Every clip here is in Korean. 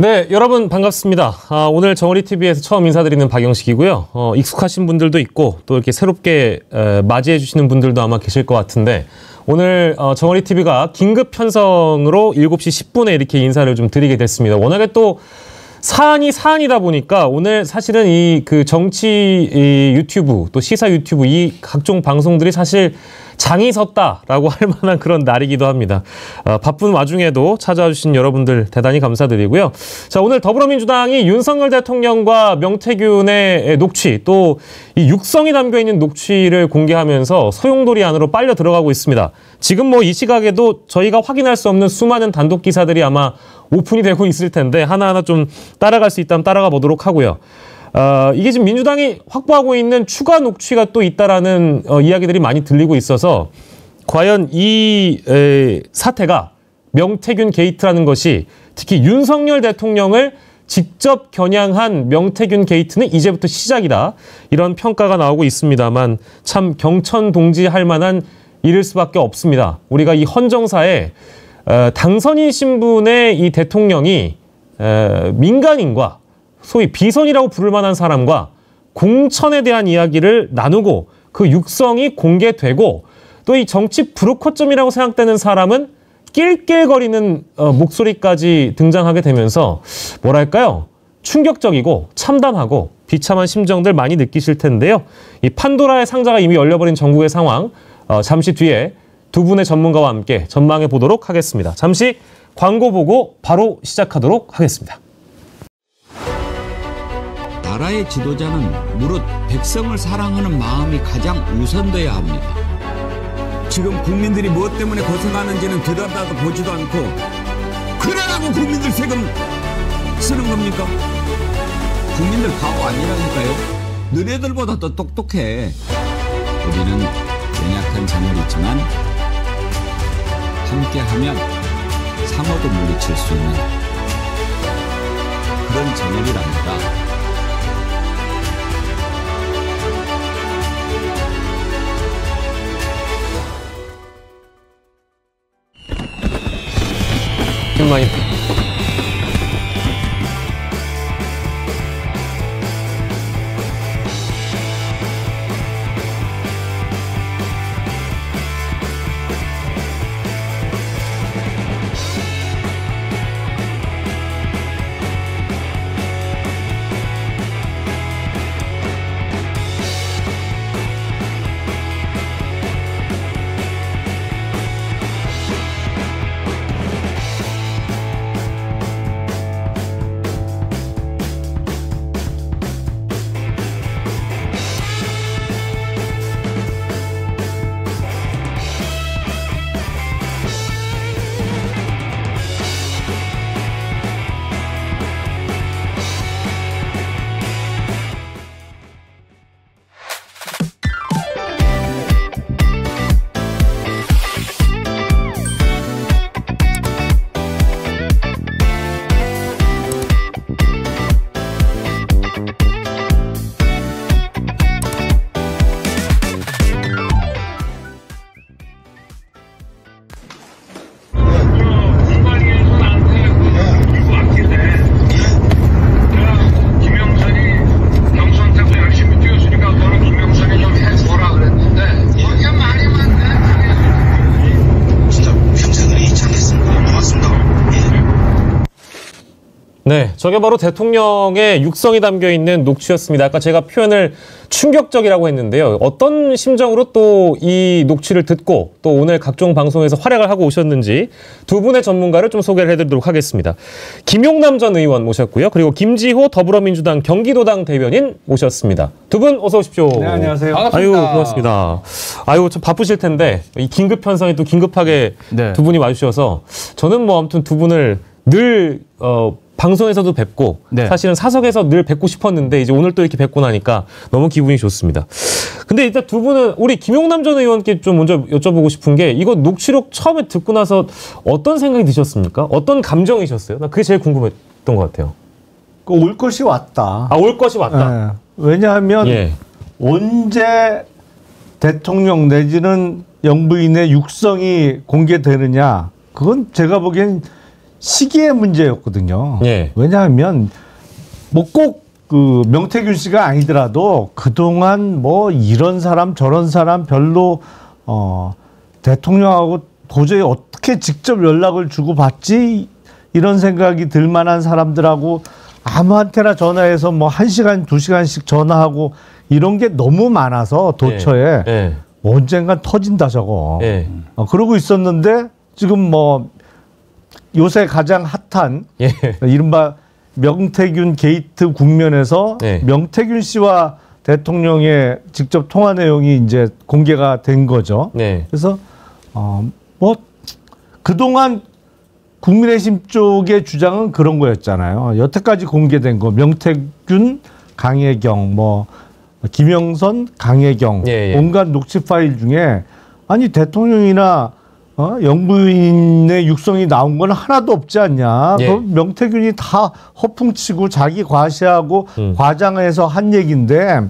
네, 여러분 반갑습니다. 오늘 정어리TV에서 처음 인사드리는 박영식이고요. 익숙하신 분들도 있고 또 이렇게 새롭게 맞이해 주시는 분들도 아마 계실 것 같은데 오늘 정어리TV가 긴급 편성으로 7시 10분에 이렇게 인사를 좀 드리게 됐습니다. 워낙에 또 사안이 사안이다 보니까 오늘 사실은 이 정치 유튜브 또 시사 유튜브 이 각종 방송들이 사실 장이 섰다라고 할 만한 그런 날이기도 합니다. 바쁜 와중에도 찾아와 주신 여러분들 대단히 감사드리고요. 자, 오늘 더불어민주당이 윤석열 대통령과 명태균의 녹취 또 이 육성이 담겨있는 녹취를 공개하면서 소용돌이 안으로 빨려 들어가고 있습니다. 지금 뭐 이 시각에도 저희가 확인할 수 없는 수많은 단독 기사들이 아마 오픈이 되고 있을 텐데 하나하나 좀 따라갈 수 있다면 따라가 보도록 하고요. 이게 지금 민주당이 확보하고 있는 추가 녹취가 또 있다라는 이야기들이 많이 들리고 있어서 과연 이 사태가 명태균 게이트라는 것이 특히 윤석열 대통령을 직접 겨냥한 명태균 게이트는 이제부터 시작이다. 이런 평가가 나오고 있습니다만 참 경천동지할 만한 일일 수밖에 없습니다. 우리가 이 헌정사에 당선인 신분의 이 대통령이 민간인과 소위 비선이라고 부를 만한 사람과 공천에 대한 이야기를 나누고 그 육성이 공개되고 또 이 정치 불호커점이라고 생각되는 사람은 낄낄거리는 목소리까지 등장하게 되면서 뭐랄까요? 충격적이고 참담하고 비참한 심정들 많이 느끼실 텐데요. 이 판도라의 상자가 이미 열려버린 전국의 상황 잠시 뒤에 두 분의 전문가와 함께 전망해 보도록 하겠습니다. 잠시 광고 보고 바로 시작하도록 하겠습니다. 나라의 지도자는 무릇 백성을 사랑하는 마음이 가장 우선돼야 합니다. 지금 국민들이 무엇 때문에 고생하는지는 들여다도 보지도 않고 그러라고 국민들 세금 쓰는 겁니까? 국민들 바보 아니라니까요. 너네들보다 더 똑똑해. 우리는 연약한 자물이지만 함께하면 상어도 물리칠 수 있는 그런 자물이랍니다. 많이 네, 저게 바로 대통령의 육성이 담겨있는 녹취였습니다. 아까 제가 표현을 충격적이라고 했는데요. 어떤 심정으로 또 이 녹취를 듣고 또 오늘 각종 방송에서 활약을 하고 오셨는지 두 분의 전문가를 좀 소개를 해드리도록 하겠습니다. 김용남 전 의원 모셨고요. 그리고 김지호 더불어민주당 경기도당 대변인 모셨습니다. 두 분 어서 오십시오. 네, 안녕하세요. 반갑습니다. 아유, 고맙습니다. 아유, 좀 바쁘실 텐데 이 긴급 편성에 또 긴급하게 네. 두 분이 와주셔서 저는 뭐 아무튼 두 분을 늘 방송에서도 뵙고 네. 사실은 사석에서 늘 뵙고 싶었는데 이제 오늘 또 이렇게 뵙고 나니까 너무 기분이 좋습니다. 근데 일단 두 분은 우리 김용남 전 의원께 좀 먼저 여쭤보고 싶은 게 이거 녹취록 처음에 듣고 나서 어떤 생각이 드셨습니까? 어떤 감정이셨어요? 나 그게 제일 궁금했던 것 같아요. 올 것이 왔다. 아, 올 것이 왔다. 네. 왜냐하면 언제 대통령 내지는 영부인의 육성이 공개되느냐 그건 제가 보기엔 시기의 문제였거든요. 예. 왜냐하면 뭐 꼭 그 명태균 씨가 아니더라도 그동안 뭐 이런 사람 저런 사람 별로 대통령하고 도저히 어떻게 직접 연락을 주고 받지 이런 생각이 들 만한 사람들하고 아무한테나 전화해서 뭐 1시간, 2시간씩 전화하고 이런 게 너무 많아서 도처에 예. 언젠간 터진다 저거. 예. 그러고 있었는데 지금 뭐 요새 가장 핫한 예. 이른바 명태균 게이트 국면에서 네. 명태균 씨와 대통령의 직접 통화 내용이 이제 공개가 된 거죠. 네. 그래서 뭐 그동안 국민의힘 쪽의 주장은 그런 거였잖아요. 여태까지 공개된 거 명태균, 강혜경, 뭐 김영선, 강혜경 예, 예. 온갖 녹취 파일 중에 아니 대통령이나 영부인의 육성이 나온 건 하나도 없지 않냐. 예. 그럼 명태균이 다 허풍치고 자기 과시하고 과장해서 한 얘기인데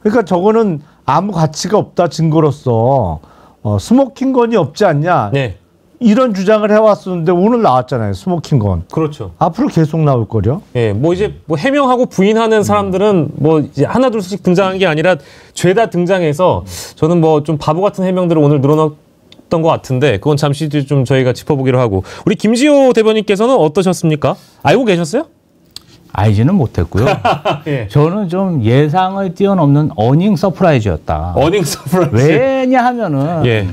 그러니까 저거는 아무 가치가 없다 증거로서 스모킹건이 없지 않냐. 네. 이런 주장을 해왔었는데 오늘 나왔잖아요. 스모킹건. 그렇죠. 앞으로 계속 나올 거죠. 예, 뭐 이제 뭐 해명하고 부인하는 사람들은 뭐 이제 하나 둘씩 등장한 게 아니라 죄다 등장해서 저는 뭐 좀 바보 같은 해명들을 오늘 늘어났던 것 같은데 그건 잠시 뒤에 좀 저희가 짚어보기로 하고 우리 김지호 대변인께서는 어떠셨습니까? 알고 계셨어요? 알지는 못했고요. 예. 저는 좀 예상을 뛰어넘는 어닝 서프라이즈였다. 어닝 서프라이즈. 왜냐하면은 예.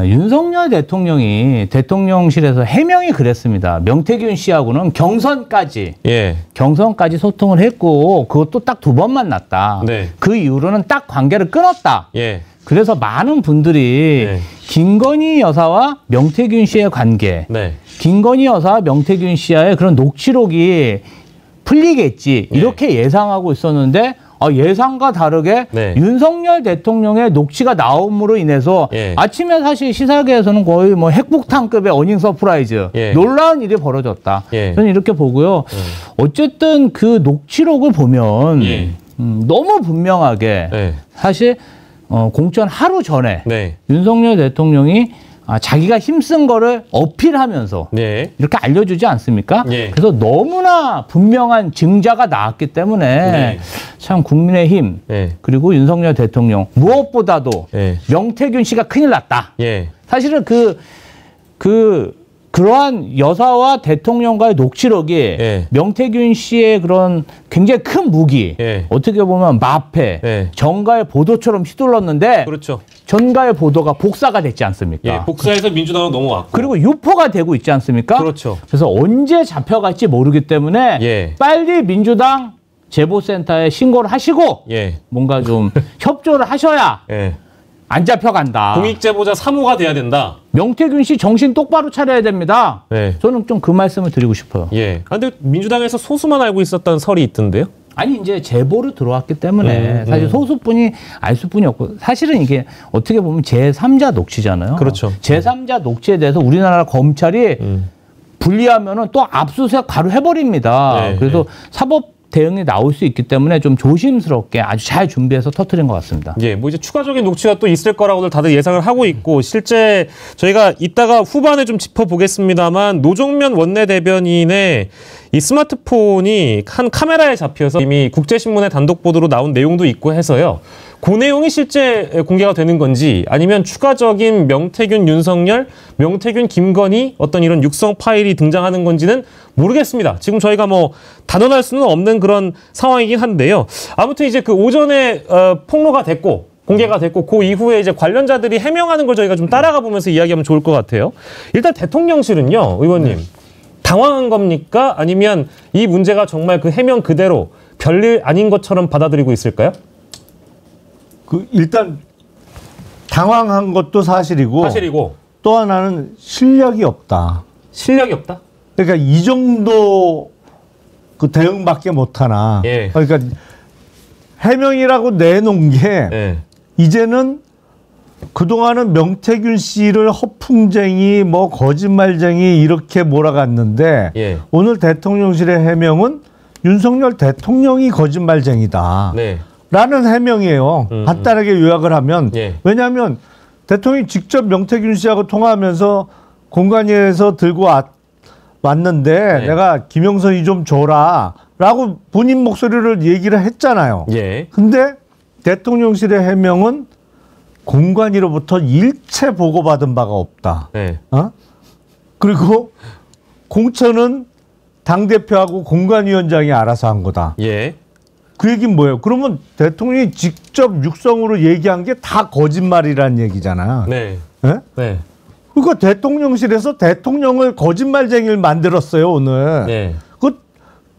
윤석열 대통령이 대통령실에서 해명이 그랬습니다. 명태균 씨하고는 경선까지 소통을 했고 그것도 딱 2번 만났다. 네. 그 이후로는 딱 관계를 끊었다. 예. 그래서 많은 분들이 네. 김건희 여사와 명태균 씨의 관계, 네. 김건희 여사와 명태균 씨와의 그런 녹취록이 풀리겠지 이렇게 예상하고 있었는데 예상과 다르게 네. 윤석열 대통령의 녹취가 나옴으로 인해서 아침에 사실 시사계에서는 거의 뭐 핵폭탄급의 어닝 서프라이즈 놀라운 일이 벌어졌다. 저는 이렇게 보고요. 어쨌든 그 녹취록을 보면 너무 분명하게 사실 공천 하루 전에 윤석열 대통령이 자기가 힘쓴 거를 어필하면서 이렇게 알려주지 않습니까? 그래서 너무나 분명한 증자가 나왔기 때문에 참 국민의힘 그리고 윤석열 대통령 무엇보다도 명태균 씨가 큰일 났다. 사실은 그러한 여사와 대통령과의 녹취록이 명태균 씨의 그런 굉장히 큰 무기, 어떻게 보면 마패, 정가의 보도처럼 휘둘렀는데 그렇죠. 전가의 보도가 복사가 됐지 않습니까? 복사해서 민주당으로 넘어왔고. 그리고 유포가 되고 있지 않습니까? 그렇죠. 그래서 언제 잡혀갈지 모르기 때문에 빨리 민주당 제보센터에 신고를 하시고 뭔가 좀 협조를 하셔야 안 잡혀간다. 공익제보자 3호가 돼야 된다. 명태균 씨 정신 똑바로 차려야 됩니다. 저는 좀 그 말씀을 드리고 싶어요. 근데 민주당에서 소수만 알고 있었다는 설이 있던데요? 아니 이제 제보로 들어왔기 때문에 사실 소수뿐이 알 수뿐이 없고 사실은 이게 어떻게 보면 제3자 녹취잖아요. 그렇죠. 제3자 녹취에 대해서 우리나라 검찰이 분리하면은 또 압수수색 바로 해버립니다. 그래서 사법 대응이 나올 수 있기 때문에 좀 조심스럽게 아주 잘 준비해서 터뜨린 것 같습니다. 뭐 이제 추가적인 녹취가 또 있을 거라고들 다들 예상을 하고 있고 실제 저희가 이따가 후반에 좀 짚어보겠습니다만 노정면 원내대변인의 이 스마트폰이 한 카메라에 잡혀서 이미 국제신문의 단독 보도로 나온 내용도 있고 해서요. 그 내용이 실제 공개가 되는 건지 아니면 추가적인 명태균, 윤석열, 명태균, 김건희 어떤 이런 육성 파일이 등장하는 건지는 모르겠습니다. 지금 저희가 뭐 단언할 수는 없는 그런 상황이긴 한데요. 아무튼 이제 그 오전에 폭로가 됐고 공개가 됐고 그 이후에 이제 관련자들이 해명하는 걸 저희가 좀 따라가 보면서 이야기하면 좋을 것 같아요. 일단 대통령실은요, 의원님. 당황한 겁니까? 아니면 이 문제가 정말 그 해명 그대로 별일 아닌 것처럼 받아들이고 있을까요? 일단 당황한 것도 사실이고 또 하나는 실력이 없다. 실력이 없다? 그러니까 이 정도 그 대응밖에 못하나. 그러니까 해명이라고 내놓은 게 이제는 그동안은 명태균 씨를 허풍쟁이 뭐 거짓말쟁이 이렇게 몰아갔는데 오늘 대통령실의 해명은 윤석열 대통령이 거짓말쟁이다. 라는 해명이에요. 간단하게 요약을 하면 왜냐하면 대통령이 직접 명태균 씨하고 통화하면서 공관위에서 들고 왔는데 내가 김영선이 좀 줘라 라고 본인 목소리를 얘기를 했잖아요. 근데 대통령실의 해명은 공관위로부터 일체 보고받은 바가 없다. 그리고 공천은 당대표하고 공관위원장이 알아서 한 거다. 그 얘기는 뭐예요? 그러면 대통령이 직접 육성으로 얘기한 게 다 거짓말이라는 얘기잖아. 그러니까 대통령실에서 대통령을 거짓말쟁이를 만들었어요, 오늘.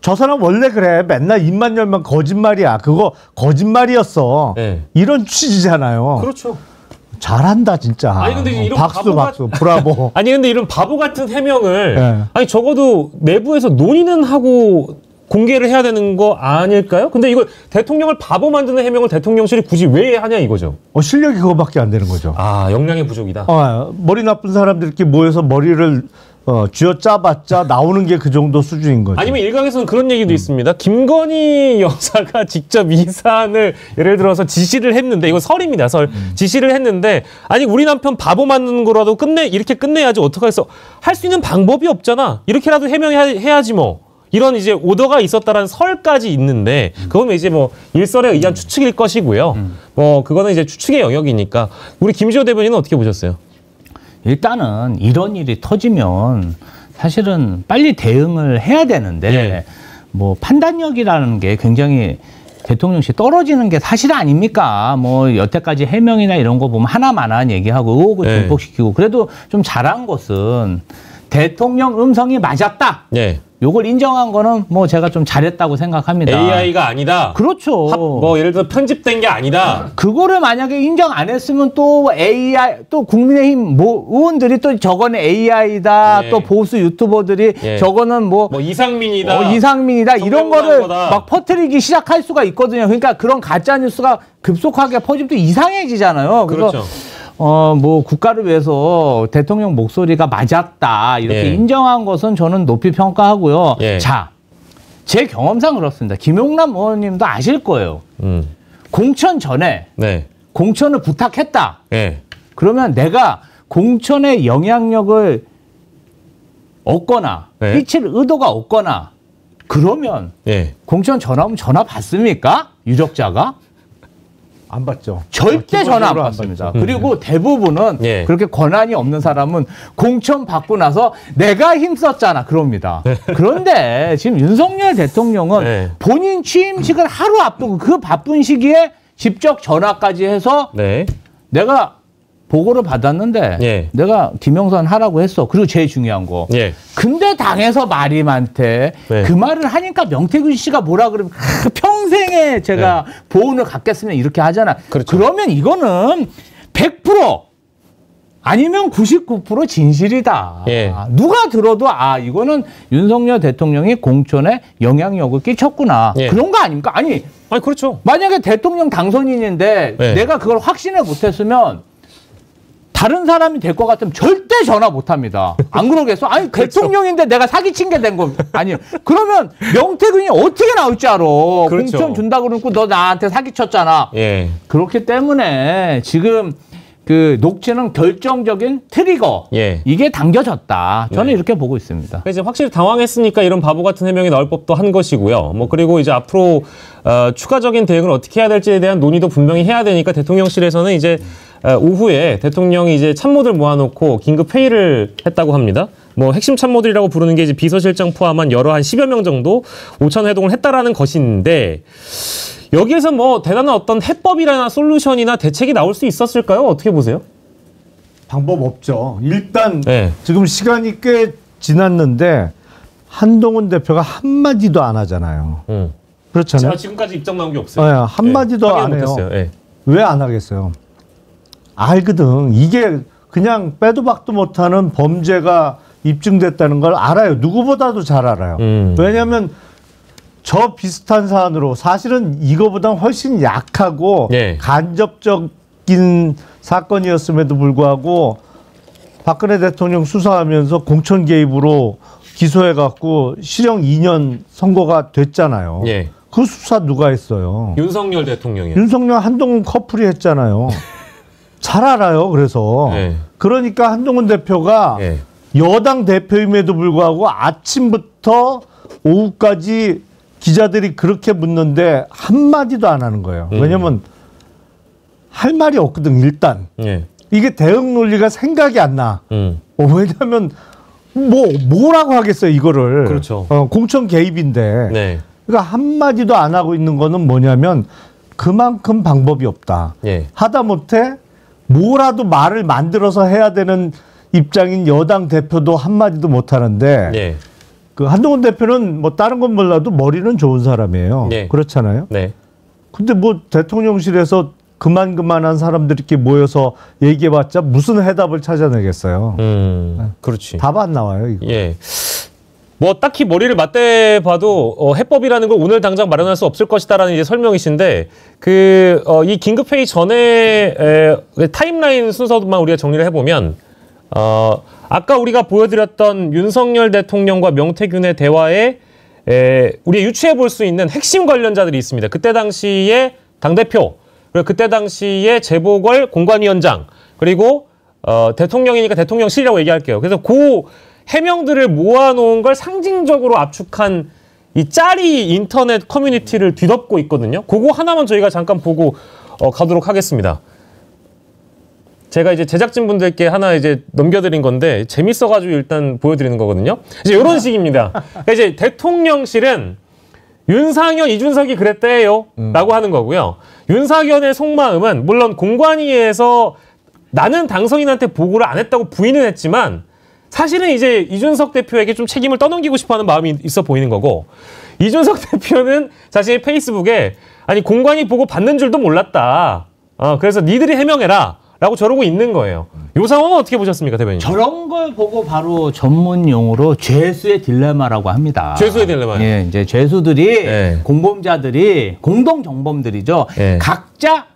저 사람 원래 그래. 맨날 입만 열면 거짓말이야. 그거 거짓말이었어. 이런 취지잖아요. 그렇죠. 잘한다 진짜. 아니 근데 이런 박수 브라보. 아니 근데 이런 바보 같은 해명을 아니 적어도 내부에서 논의는 하고 공개를 해야 되는 거 아닐까요? 근데 이걸 대통령을 바보 만드는 해명을 대통령실이 굳이 왜 하냐 이거죠. 실력이 그거밖에 안 되는 거죠. 역량의 부족이다. 머리 나쁜 사람들끼리 모여서 머리를 쥐어짜봤자 나오는 게 그 정도 수준인 거죠. 아니면 일각에서는 그런 얘기도 있습니다. 김건희 여사가 직접 이 사안을 예를 들어서 지시를 했는데, 이거 설입니다. 지시를 했는데, 아니 우리 남편 바보 만드는 거라도 이렇게 끝내야지 어떡하겠어. 할 수 있는 방법이 없잖아. 이렇게라도 해명해야지 뭐. 이런 이제 오더가 있었다라는 설까지 있는데, 그거는 이제 뭐 일설에 의한 추측일 것이고요. 뭐 그거는 이제 추측의 영역이니까. 우리 김지호 대변인은 어떻게 보셨어요? 일단은 이런 일이 터지면 사실은 빨리 대응을 해야 되는데 뭐 판단력이라는 게 굉장히 대통령실 떨어지는 게 사실 아닙니까? 뭐 여태까지 해명이나 이런 거 보면 하나만한 얘기하고 의혹을 증폭시키고 그래도 좀 잘한 것은 대통령 음성이 맞았다. 요걸 인정한 거는 뭐 제가 좀 잘했다고 생각합니다. AI가 아니다. 그렇죠. 뭐 예를 들어 편집된 게 아니다. 그거를 만약에 인정 안 했으면 또 AI, 또 국민의힘 의원들이 또 저거는 AI다. 또 보수 유튜버들이 저거는 뭐 이상민이다. 이상민이다. 이런 거를 막 퍼뜨리기 시작할 수가 있거든요. 그러니까 그런 가짜 뉴스가 급속하게 퍼지면 또 이상해지잖아요. 그래서 그렇죠. 뭐 국가를 위해서 대통령 목소리가 맞았다 이렇게 인정한 것은 저는 높이 평가하고요. 자, 제 경험상 그렇습니다. 김용남 의원님도 아실 거예요. 공천 전에 공천을 부탁했다. 그러면 내가 공천의 영향력을 얻거나 끼칠 의도가 없거나 그러면 공천 전화 오면 전화 받습니까? 유력자가? 안 받죠. 절대 전화 안 받습니다. 그리고 대부분은 그렇게 권한이 없는 사람은 공천 받고 나서 내가 힘썼잖아 그럽니다. 그런데 지금 윤석열 대통령은 본인 취임식을 하루 앞두고 그 바쁜 시기에 직접 전화까지 해서 내가 보고를 받았는데 내가 김영선 하라고 했어. 그리고 제일 중요한 거. 근데 당에서 말이 많대. 그 말을 하니까 명태균 씨가 뭐라 그러면 평생에 제가 보훈을 갖겠습니다. 이렇게 하잖아. 그러면 이거는 100% 아니면 99% 진실이다. 누가 들어도 이거는 윤석열 대통령이 공천에 영향력을 끼쳤구나. 그런 거 아닙니까? 아니 그렇죠. 만약에 대통령 당선인인데 내가 그걸 확신을 못했으면 다른 사람이 될 것 같으면 절대 전화 못 합니다. 안 그러겠어? 아니, 그렇죠. 대통령인데 내가 사기친 게 된 거 아니에요. 그러면 명태균이 어떻게 나올 줄 알아? 그렇죠. 공천 준다고 그러고 너 나한테 사기쳤잖아. 그렇기 때문에 지금 그 녹취는 결정적인 트리거 이게 당겨졌다. 저는 이렇게 보고 있습니다. 이제 확실히 당황했으니까 이런 바보 같은 해명이 나올 법도 한 것이고요. 뭐 그리고 이제 앞으로 추가적인 대응을 어떻게 해야 될지에 대한 논의도 분명히 해야 되니까 대통령실에서는 이제 오후에 대통령이 이제 참모들 모아놓고 긴급 회의를 했다고 합니다. 뭐 핵심 참모들이라고 부르는 게 이제 비서실장 포함한 여러 한 10여 명 정도 5천 회동을 했다라는 것인데 여기에서 뭐 대단한 어떤 해법이나 솔루션이나 대책이 나올 수 있었을까요? 어떻게 보세요? 방법 없죠. 일단 지금 시간이 꽤 지났는데 한동훈 대표가 한마디도 안 하잖아요. 그렇잖아요. 지금까지 입장 나온 게 없어요. 한마디도 안 해요. 왜 안 하겠어요? 알거든. 이게 그냥 빼도 박도 못하는 범죄가 입증됐다는 걸 알아요. 누구보다도 잘 알아요. 왜냐하면 저 비슷한 사안으로 사실은 이거보다 훨씬 약하고 간접적인 사건이었음에도 불구하고 박근혜 대통령 수사하면서 공천 개입으로 기소해갖고 실형 2년 선고가 됐잖아요. 그 수사 누가 했어요? 윤석열 대통령이요. 윤석열 한동훈 커플이 했잖아요. 잘 알아요. 그래서 그러니까 한동훈 대표가 여당 대표임에도 불구하고 아침부터 오후까지 기자들이 그렇게 묻는데 한마디도 안 하는 거예요. 왜냐면 할 말이 없거든, 일단. 예. 이게 대응 논리가 생각이 안 나. 왜냐면 뭐라고 하겠어요, 이거를. 그렇죠. 공천 개입인데. 네. 그러니까 한마디도 안 하고 있는 거는 뭐냐면 그만큼 방법이 없다. 예. 하다못해 뭐라도 말을 만들어서 해야 되는 입장인 여당 대표도 한마디도 못 하는데 예. 그 한동훈 대표는 뭐 다른 건 몰라도 머리는 좋은 사람이에요. 네. 그렇잖아요. 네. 근데 뭐 대통령실에서 그만한 사람들이 이렇게 모여서 얘기해봤자 무슨 해답을 찾아내겠어요. 그렇지. 답 안 나와요, 이거. 예. 뭐 딱히 머리를 맞대봐도 해법이라는 걸 오늘 당장 마련할 수 없을 것이다라는 이제 설명이신데 이 긴급 회의 전에 타임라인 순서만 우리가 정리를 해보면 아까 우리가 보여드렸던 윤석열 대통령과 명태균의 대화에 우리가 유추해 볼 수 있는 핵심 관련자들이 있습니다. 그때 당시에 당대표, 그리고 그때 당시에 재보궐 공관위원장, 그리고 대통령이니까 대통령실이라고 얘기할게요. 그래서 그 해명들을 모아놓은 걸 상징적으로 압축한 이 짤이 인터넷 커뮤니티를 뒤덮고 있거든요. 그거 하나만 저희가 잠깐 보고 가도록 하겠습니다. 제가 이제 제작진분들께 하나 이제 넘겨드린 건데 재밌어가지고 일단 보여드리는 거거든요. 이제 이런 식입니다. 그러니까 이제 대통령실은 윤상현, 이준석이 그랬대요 라고 하는 거고요. 윤상현의 속마음은 물론 공관위에서 나는 당선인한테 보고를 안 했다고 부인은 했지만 사실은 이제 이준석 대표에게 좀 책임을 떠넘기고 싶어하는 마음이 있어 보이는 거고, 이준석 대표는 자신의 페이스북에 아니 공관위 보고 받는 줄도 몰랐다. 그래서 니들이 해명해라 라고 저러고 있는 거예요. 이 상황은 어떻게 보셨습니까, 대변인? 저런 걸 보고 바로 전문 용어로 죄수의 딜레마라고 합니다. 죄수의 딜레마요? 예, 이제 죄수들이 네. 공범자들이 공동 정범들이죠. 네. 각자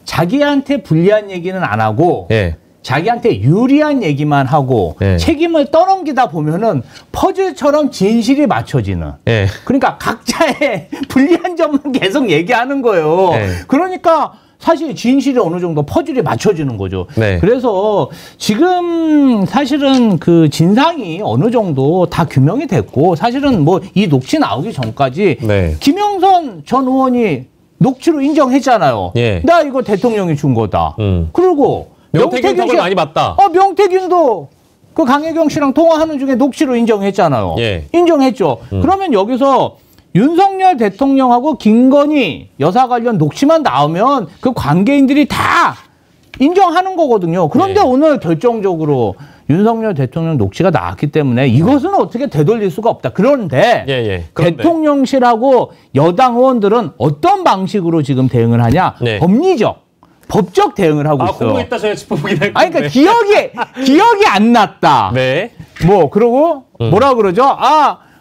자기한테 불리한 얘기는 안 하고 예. 자기한테 유리한 얘기만 하고 네. 책임을 떠넘기다 보면은 퍼즐처럼 진실이 맞춰지는. 예. 그러니까 각자의 불리한 점만 계속 얘기하는 거예요. 네. 그러니까 사실 진실이 어느 정도 퍼즐이 맞춰지는 거죠. 네. 그래서 지금 사실은 그 진상이 어느 정도 다 규명이 됐고, 사실은 뭐 이 녹취 나오기 전까지 네. 김영선 전 의원이 녹취로 인정했잖아요. 예. 나 이거 대통령이 준 거다. 그리고 명태균 덕을 많이 봤다. 명태균도 그 강혜경 씨랑 통화하는 중에 녹취로 인정했잖아요. 예. 인정했죠. 그러면 여기서 윤석열 대통령하고 김건희 여사 관련 녹취만 나오면 그 관계인들이 다 인정하는 거거든요. 그런데 예. 오늘 결정적으로 윤석열 대통령 녹취가 나왔기 때문에 이것은 어떻게 되돌릴 수가 없다. 그런데 그런데. 대통령실하고 여당 의원들은 어떤 방식으로 지금 대응을 하냐? 네. 법적 대응을 하고 있어요. 그거 이따 저희가 짚어보긴 할 건데. 아니, 그러니까 기억이 안 났다. 네. 뭐 그러고 뭐라 그러죠?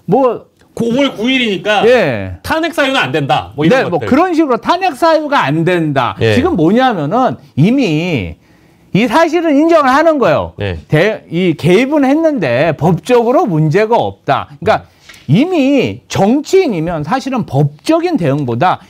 5월 9일이니까 예. 탄핵 사유는 안 된다. 뭐 이런 네, 것들. 뭐 그런 식으로 탄핵 사유가 안 된다. 예. 지금 뭐냐면은 이미 이 사실은 인정을 하는 거예요. 예. 이 개입은 했는데 법적으로 문제가 없다. 그러니까 이미 정치인이면 사실은 법적인 대응보다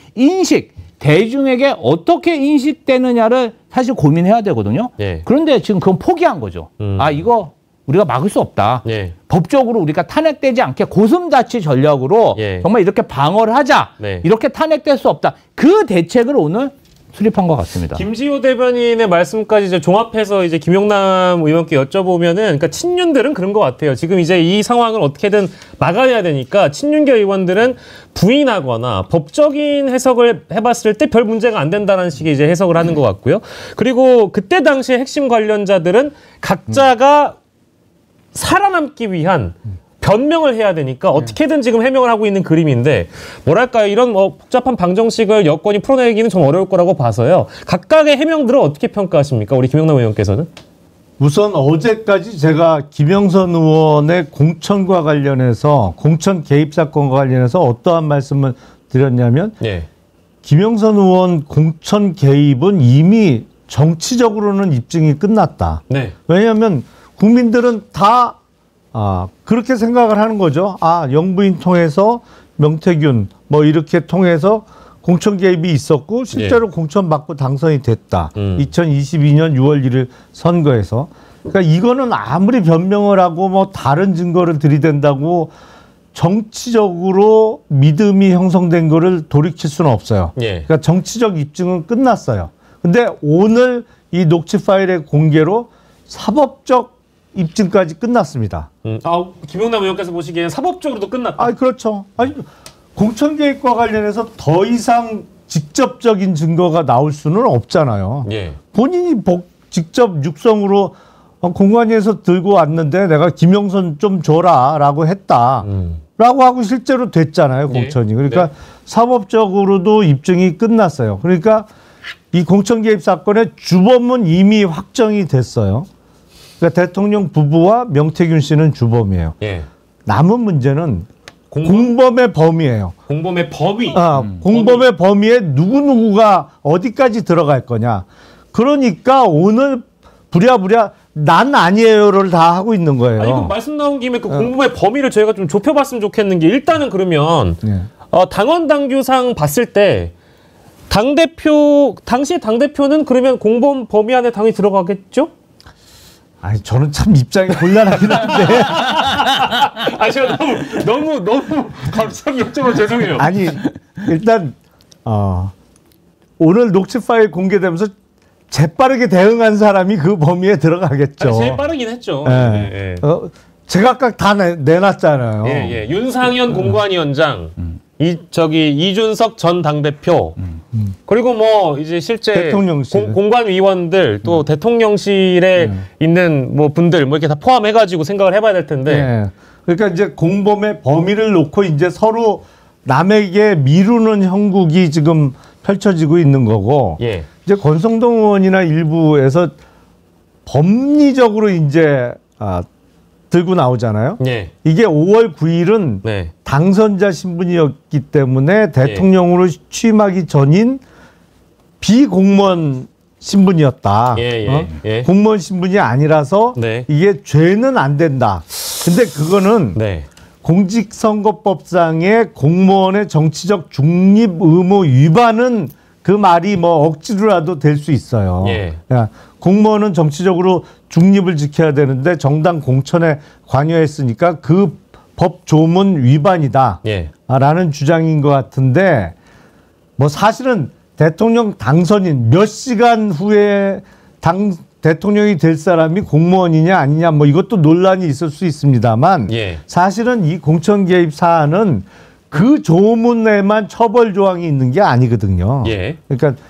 대중에게 어떻게 인식되느냐를 사실 고민해야 되거든요. 예. 그런데 지금 그건 포기한 거죠. 이거 우리가 막을 수 없다. 예. 법적으로 우리가 탄핵되지 않게 고슴다치 전략으로 예. 정말 이렇게 방어를 하자. 네. 이렇게 탄핵될 수 없다. 그 대책을 오늘 수립한 것 같습니다. 김지호 대변인의 말씀까지 이제 종합해서 이제 김용남 의원께 여쭤보면은, 그러니까 친윤들은 그런 것 같아요. 지금 이제 이 상황을 어떻게든 막아내야 되니까 친윤계 의원들은 부인하거나 법적인 해석을 해봤을 때 별 문제가 안 된다는 식의 이제 해석을 하는 것 같고요. 그리고 그때 당시에 핵심 관련자들은 각자가 살아남기 위한 변명을 해야 되니까 어떻게든 지금 해명을 하고 있는 그림인데, 뭐랄까요, 이런 복잡한 방정식을 여권이 풀어내기는 좀 어려울 거라고 봐서요. 각각의 해명들을 어떻게 평가하십니까, 우리 김용남 의원께서는? 우선 어제까지 제가 김영선 의원의 공천과 관련해서, 공천 개입 사건과 관련해서 어떠한 말씀을 드렸냐면, 예. 김영선 의원 공천 개입은 이미 정치적으로는 입증이 끝났다. 네. 왜냐하면 국민들은 다 그렇게 생각을 하는 거죠. 영부인 통해서 명태균 뭐 이렇게 통해서 공천 개입이 있었고 실제로 공천 받고 당선이 됐다. 2022년 6월 1일 선거에서. 그러니까 이거는 아무리 변명을 하고 뭐 다른 증거를 들이댄다고 정치적으로 믿음이 형성된 거를 돌이킬 수는 없어요. 예. 그러니까 정치적 입증은 끝났어요. 근데 오늘 이 녹취 파일의 공개로 사법적 입증까지 끝났습니다. 김용남 의원께서 보시기에는 사법적으로도 끝났다. 아, 그렇죠. 아니, 공천 개입과 관련해서 더 이상 직접적인 증거가 나올 수는 없잖아요. 예. 본인이 직접 육성으로 공관위에서 들고 왔는데 내가 김영선 좀 줘라라고 했다. 라고 하고 실제로 됐잖아요, 공천이. 그러니까 네. 사법적으로도 입증이 끝났어요. 그러니까 이 공천 개입 사건의 주범은 이미 확정이 됐어요. 그러니까 대통령 부부와 명태균 씨는 주범이에요. 예. 남은 문제는 공범의 범위예요. 공범의 범위. 공범의 범위에 누구누구가 어디까지 들어갈 거냐. 그러니까 오늘 부랴부랴 난 아니에요를 다 하고 있는 거예요. 아니, 그럼 말씀 나온 김에 그 공범의 범위를 저희가 좀 좁혀봤으면 좋겠는 게 일단은 그러면 당원 당규상 봤을 때 당시 당대표는 그러면 공범 범위 안에 당연히 들어가겠죠? 아니, 저는 참 입장이 곤란하긴 한데. 아, 제가 너무 갑자기 여쭤봐 죄송해요. 아니, 일단 오늘 녹취 파일 공개되면서 재빠르게 대응한 사람이 그 범위에 들어가겠죠. 아니, 제일 빠르긴 했죠. 네. 제가 아까 다 내놨잖아요. 예. 윤상현 공관위원장, 이준석 전 당대표, 그리고 뭐 이제 실제 대통령실 공관위원들 또 대통령실에 있는 뭐 분들 뭐 이렇게 다 포함해가지고 생각을 해봐야 될 텐데. 네. 그러니까 이제 공범의 범위를 놓고 이제 서로 남에게 미루는 형국이 지금 펼쳐지고 있는 거고. 예. 이제 권성동 의원이나 일부에서 법리적으로 이제 들고 나오잖아요. 예. 이게 5월 9일은 네. 당선자 신분이었기 때문에 대통령으로 취임하기 전인 비공무원 신분이었다. 예. 공무원 신분이 아니라서 네. 이게 죄는 안 된다. 근데 그거는 네. 공직선거법상의 공무원의 정치적 중립 의무 위반은 그 말이 뭐 억지로라도 될 수 있어요. 예. 공무원은 정치적으로 중립을 지켜야 되는데 정당 공천에 관여했으니까 그 법 조문 위반이다. 예. 라는 주장인 것 같은데 뭐 사실은 대통령 당선인 몇 시간 후에 대통령이 될 사람이 공무원이냐 아니냐 뭐 이것도 논란이 있을 수 있습니다만 예. 사실은 이 공천 개입 사안은 그 조문에만 처벌 조항이 있는 게 아니거든요. 예. 그러니까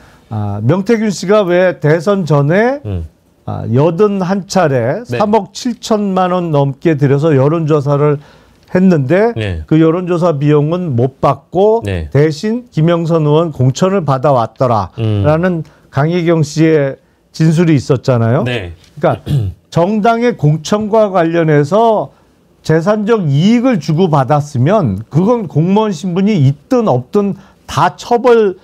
명태균 씨가 왜 대선 전에 81차례 네. 3억 7천만 원 넘게 들여서 여론조사를 했는데 네. 그 여론조사 비용은 못 받고 네. 대신 김영선 의원 공천을 받아왔더라라는 강혜경 씨의 진술이 있었잖아요. 네. 그러니까 정당의 공천과 관련해서 재산적 이익을 주고 받았으면 그건 공무원 신분이 있든 없든 다 처벌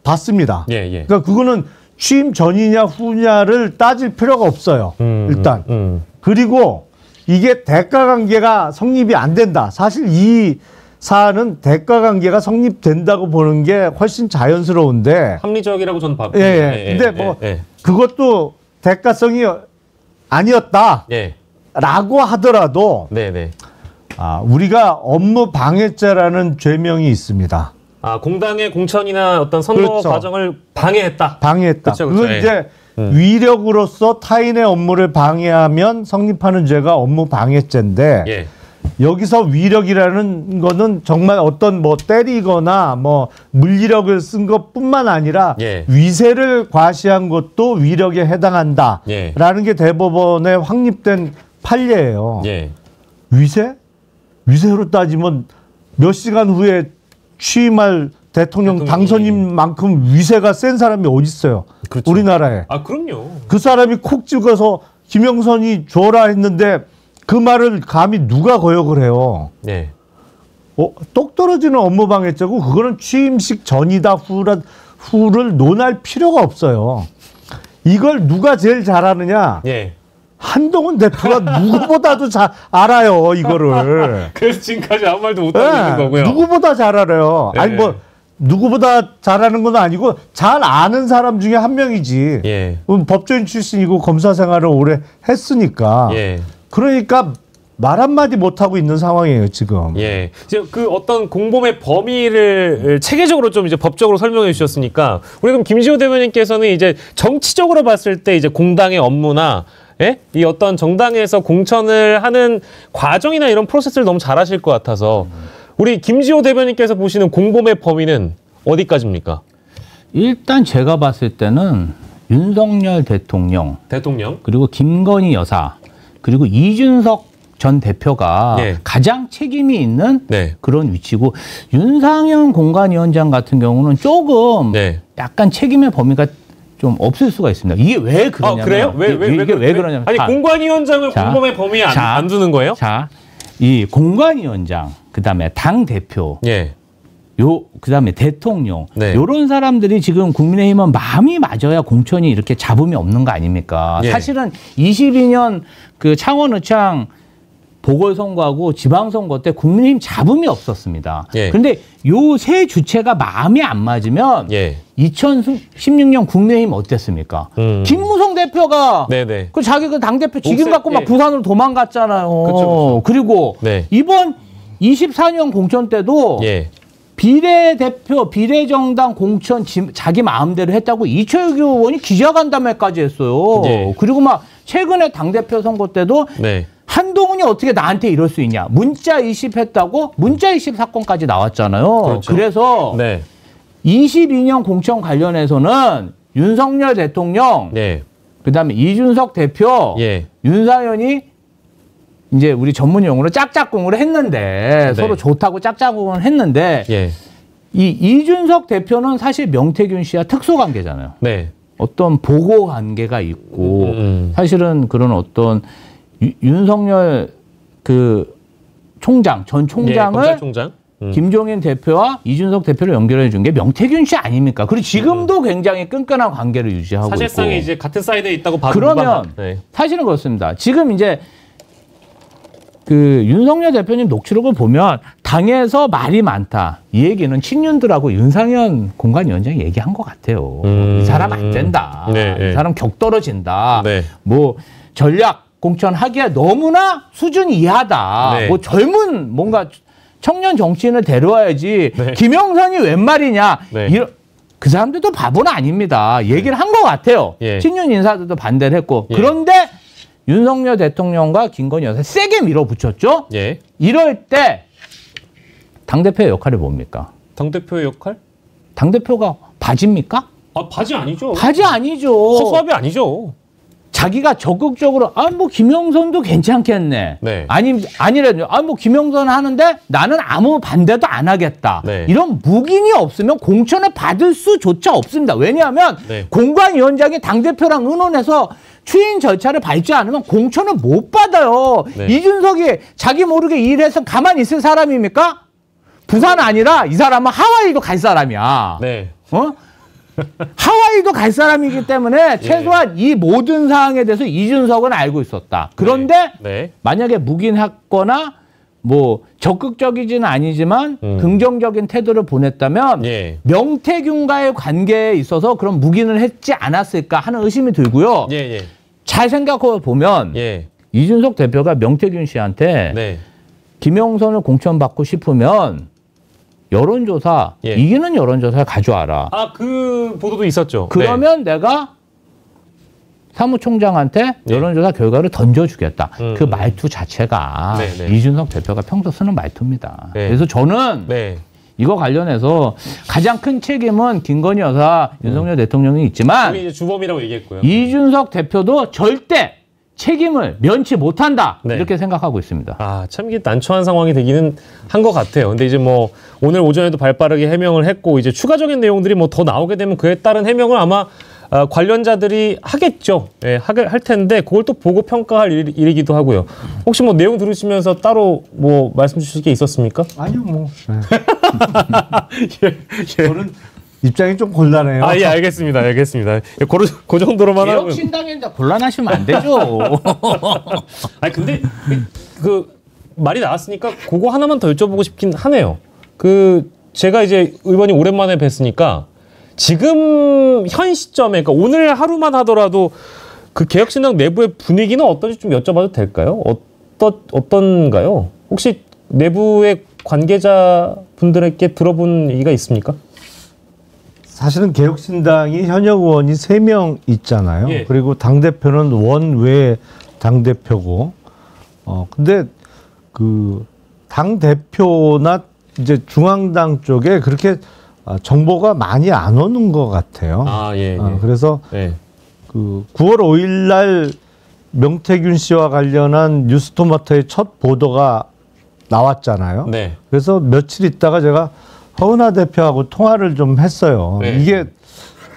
받습니다. 예. 그러니까 그거는 취임 전이냐 후냐를 따질 필요가 없어요. 일단. 그리고 이게 대가 관계가 성립이 안 된다. 사실 이 사안은 대가 관계가 성립된다고 보는 게 훨씬 자연스러운데. 합리적이라고 저는 봐요. 근데 뭐 그것도 대가성이 아니었다. 예. 라고 하더라도 네네. 우리가 업무 방해죄라는 죄명이 있습니다. 공당의 공천이나 어떤 선거 그렇죠. 과정을 방해했다. 방해했다. 그렇죠. 그건 이제 위력으로서 타인의 업무를 방해하면 성립하는 죄가 업무 방해죄인데 예. 여기서 위력이라는 거는 정말 어떤 뭐 때리거나 뭐 물리력을 쓴 것뿐만 아니라 예. 위세를 과시한 것도 위력에 해당한다라는 예. 게 대법원에 확립된 판례예요. 예. 위세? 위세로 따지면 몇 시간 후에 취임할 대통령 당선인 만큼 위세가 센 사람이 어디 있어요? 그렇죠. 우리나라에. 그럼요. 그 사람이 콕 찍어서 김영선이 줘라 했는데 그 말을 감히 누가 거역을 해요? 네. 똑 떨어지는 업무방해죄고 그거는 취임식 전이다 후를 논할 필요가 없어요. 이걸 누가 제일 잘하느냐? 예. 한동훈 대표가 누구보다도 잘 알아요, 이거를. 그래서 지금까지 아무 말도 못하고 있는 거고요. 누구보다 잘 알아요. 네. 아니 뭐 누구보다 잘하는 건 아니고 잘 아는 사람 중에 한 명이지. 예. 법조인 출신이고 검사 생활을 오래 했으니까. 예. 그러니까 말 한마디 못하고 있는 상황이에요, 지금. 예. 이제 그 어떤 공범의 범위를 체계적으로 좀 이제 법적으로 설명해 주셨으니까, 우리 그럼 김지호 대변인께서는 이제 정치적으로 봤을 때 이제 공당의 업무나, 예? 이 어떤 정당에서 공천을 하는 과정이나 이런 프로세스를 너무 잘 하실 것 같아서, 우리 김지호 대변인께서 보시는 공범의 범위는 어디까지입니까? 일단 제가 봤을 때는 윤석열 대통령, 그리고 김건희 여사, 그리고 이준석 전 대표가 네. 가장 책임이 있는 네. 그런 위치고, 윤상현 공관위원장 같은 경우는 조금 네. 약간 책임의 범위가 좀 없을 수가 있습니다. 이게 왜 그러냐면, 그래요? 왜 그러냐면, 아니, 공관위원장을 공범의 범위에 안 두는 거예요? 자, 이 공관위원장, 그다음에 당 대표, 예. 그다음에 대통령, 네. 요런 사람들이 지금 국민의힘은 마음이 맞아야 공천이 이렇게 잡음이 없는 거 아닙니까? 예. 사실은 22년 그 창원의창 보궐선거하고 지방선거 때 국민의힘 잡음이 없었습니다. 예. 그런데 요 세 주체가 마음이 안 맞으면, 예. 2016년 국민의힘 어땠습니까? 김무성 대표가 네네. 그 자기 그 당대표 직임 갖고 막 예. 부산으로 도망갔잖아요. 그쵸. 그리고 네. 이번 24년 공천 때도 예. 비례대표, 비례정당 공천 자기 마음대로 했다고 이철규 의원이 기자간담회까지 했어요. 예. 그리고 막 최근에 당대표 선거 때도 네. 한동훈이 어떻게 나한테 이럴 수 있냐. 문자 20 했다고 문자 20 사건까지 나왔잖아요. 그렇죠. 그래서 네. 22년 공천 관련해서는 윤석열 대통령, 네. 그다음에 이준석 대표, 예. 윤상현이 이제 우리 전문 용어로 짝짝꿍을 했는데, 네. 서로 좋다고 짝짝꿍을 했는데, 예. 이 이준석 대표는 사실 명태균 씨와 특수 관계잖아요. 네. 어떤 보고 관계가 있고, 사실은 그런 어떤 윤석열 그 총장, 전 총장을 검찰총장? 김종인 대표와 이준석 대표를 연결해 준 게 명태균 씨 아닙니까? 그리고 지금도 굉장히 끈끈한 관계를 유지하고 사실상 있고. 이제 같은 사이드에 있다고 봐도 그러면 네. 사실은 그렇습니다. 지금 이제 그 윤석열 대표님 녹취록을 보면 당에서 말이 많다. 이 얘기는 친윤들하고 윤상현 공관위원장이 얘기한 것 같아요. 이 사람 안 된다. 네, 네. 이 사람 격 떨어진다. 네. 뭐 전략 공천하기에 너무나 수준 이하다. 네. 뭐 젊은 뭔가 청년 정치인을 데려와야지. 네. 김영선이 웬 말이냐. 네. 그 사람들도 바보는 아닙니다. 얘기를 한 것 같아요. 예. 친윤 인사들도 반대를 했고. 예. 그런데 윤석열 대통령과 김건희 여사 세게 밀어붙였죠. 예. 이럴 때 당대표의 역할이 뭡니까? 당대표의 역할? 당대표가 바지입니까? 아, 바지 아니죠. 바지 아니죠. 허수아비 아니죠. 자기가 적극적으로 뭐 김영선도 괜찮겠네. 네. 아니래요. 뭐 김영선 하는데 나는 아무 반대도 안 하겠다. 네. 이런 묵인이 없으면 공천을 받을 수조차 없습니다. 왜냐하면 네. 공관위원장이 당대표랑 의논해서 추인 절차를 밟지 않으면 공천을 못 받아요. 네. 이준석이 자기 모르게 일해서 가만히 있을 사람입니까? 부산 아니라 이 사람은 하와이도 갈 사람이야. 네. 하와이도 갈 사람이기 때문에 최소한 이 모든 사항에 대해서 이준석은 알고 있었다. 그런데 네. 만약에 묵인했거나 뭐 적극적이지는 아니지만 긍정적인 태도를 보냈다면 예. 명태균과의 관계에 있어서 그런 묵인을 했지 않았을까 하는 의심이 들고요. 예, 예. 잘 생각해 보면 예. 이준석 대표가 명태균 씨한테 네. 김영선을 공천받고 싶으면 여론조사, 예. 이기는 여론조사를 가져와라. 아, 그 보도도 있었죠. 그러면 내가 사무총장한테 여론조사 결과를 던져주겠다. 그 말투 자체가 네, 네. 이준석 대표가 평소 쓰는 말투입니다. 네. 그래서 저는 네. 이거 관련해서 가장 큰 책임은 김건희 여사, 윤석열 대통령이 있지만 이제 주범이라고 얘기했고요. 이준석 대표도 절대 책임을 면치 못한다. 네. 이렇게 생각하고 있습니다. 아, 참 이게 난처한 상황이 되기는 한 것 같아요. 근데 이제 뭐 오늘 오전에도 발빠르게 해명을 했고 이제 추가적인 내용들이 뭐 더 나오게 되면 그에 따른 해명을 아마 관련자들이 하겠죠. 예, 할 텐데 그걸 또 보고 평가할 일이기도 하고요. 혹시 뭐 내용 들으시면서 따로 뭐 말씀 주실 게 있었습니까? 아니요, 뭐. 네. 저는 입장이 좀 곤란해요. 아, 예, 알겠습니다. 알겠습니다. 그 정도로만 하면. 개혁신당인데 곤란하시면 안 되죠. 아니, 근데 그 말이 나왔으니까 그거 하나만 더 여쭤보고 싶긴 하네요. 그 제가 이제 의원님 오랜만에 뵀으니까 지금 현 시점에, 그러니까 오늘 하루만 하더라도 그 개혁신당 내부의 분위기는 어떤지 좀 여쭤봐도 될까요? 어떤가요? 혹시 내부의 관계자분들에게 들어본 얘기가 있습니까? 사실은 개혁신당이 현역 의원이 3명 있잖아요. 예. 그리고 당대표는 원외 당대표고, 근데 그 당대표나 이제 중앙당 쪽에 그렇게 정보가 많이 안 오는 것 같아요. 아, 예. 그래서 예. 그 9월 5일 날 명태균 씨와 관련한 뉴스토마토의 첫 보도가 나왔잖아요. 네. 그래서 며칠 있다가 제가 허은하 대표하고 통화를 좀 했어요. 네. 이게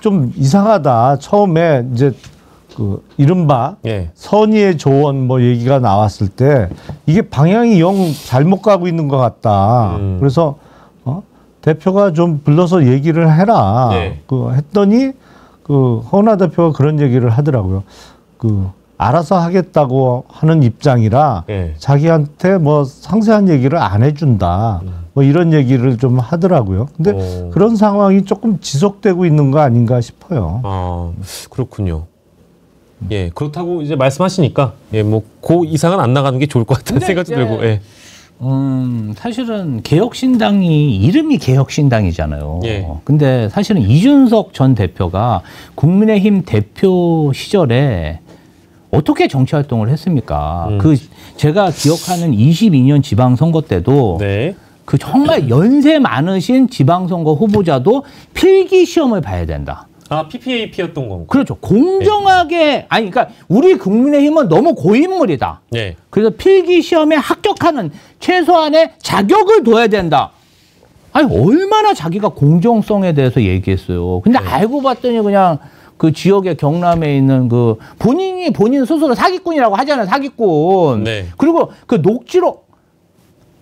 좀 이상하다. 처음에 이제 그 이른바 예. 선의의 조언 뭐 얘기가 나왔을 때 이게 방향이 영 잘못 가고 있는 것 같다. 그래서 대표가 좀 불러서 얘기를 해라. 네. 했더니 그 허은하 대표가 그런 얘기를 하더라고요. 그 알아서 하겠다고 하는 입장이라 예. 자기한테 뭐 상세한 얘기를 안 해준다. 뭐 이런 얘기를 좀 하더라고요. 근데 그런 상황이 조금 지속되고 있는 거 아닌가 싶어요. 아, 그렇군요. 예, 그렇다고 이제 말씀하시니까 예, 뭐 그 이상은 안 나가는 게 좋을 것 같다는 생각도 들고. 예. 사실은 개혁신당이 이름이 개혁신당이잖아요. 예. 근데 사실은 이준석 전 대표가 국민의힘 대표 시절에 어떻게 정치 활동을 했습니까? 그 제가 기억하는 22년 지방선거 때도 네. 그 정말 연세 많으신 지방선거 후보자도 필기 시험을 봐야 된다. 아, PPAP였던 건가? 그렇죠. 공정하게 아니 그러니까 우리 국민의힘은 너무 고인물이다. 예. 그래서 필기 시험에 합격하는 최소한의 자격을 둬야 된다. 아니 얼마나 자기가 공정성에 대해서 얘기했어요. 근데 알고 봤더니 그냥 그 지역의 경남에 있는 그 본인 스스로 사기꾼이라고 하잖아요. 사기꾼. 네. 그리고 그 녹취록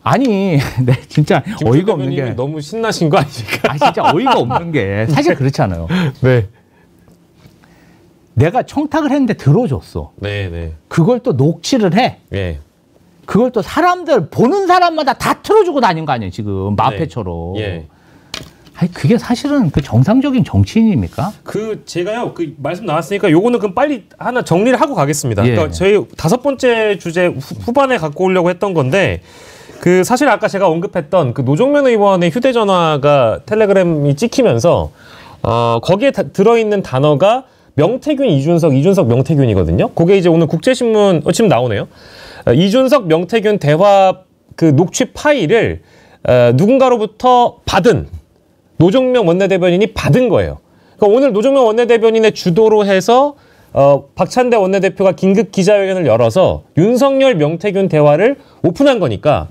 아니, 네, 진짜 어이가 없는 게 너무 신나신 거 아닙니까? 아 진짜 어이가 없는 게 사실 그렇잖아요. 네. 내가 청탁을 했는데 들어줬어. 네, 네. 그걸 또 녹취를 해. 예. 그걸 또 사람들 보는 사람마다 다 틀어주고 다닌 거 아니에요 지금 마패처럼. 예. 아니 그게 사실은 그 정상적인 정치인입니까? 그 제가요 그 말씀 나왔으니까 요거는 그럼 빨리 하나 정리를 하고 가겠습니다. 예. 그러니까 저희 5번째 주제 후반에 갖고 오려고 했던 건데 그 사실 아까 제가 언급했던 그 노정면 의원의 휴대전화가 텔레그램이 찍히면서 거기에 들어있는 단어가 명태균, 이준석, 명태균이거든요. 그게 이제 오늘 국제신문 지금 나오네요. 이준석, 명태균 대화 그 녹취 파일을 누군가로부터 받은 노정면 원내대변인이 받은 거예요. 그러니까 오늘 노정면 원내대변인의 주도로 해서 박찬대 원내대표가 긴급 기자회견을 열어서 윤석열, 명태균 대화를 오픈한 거니까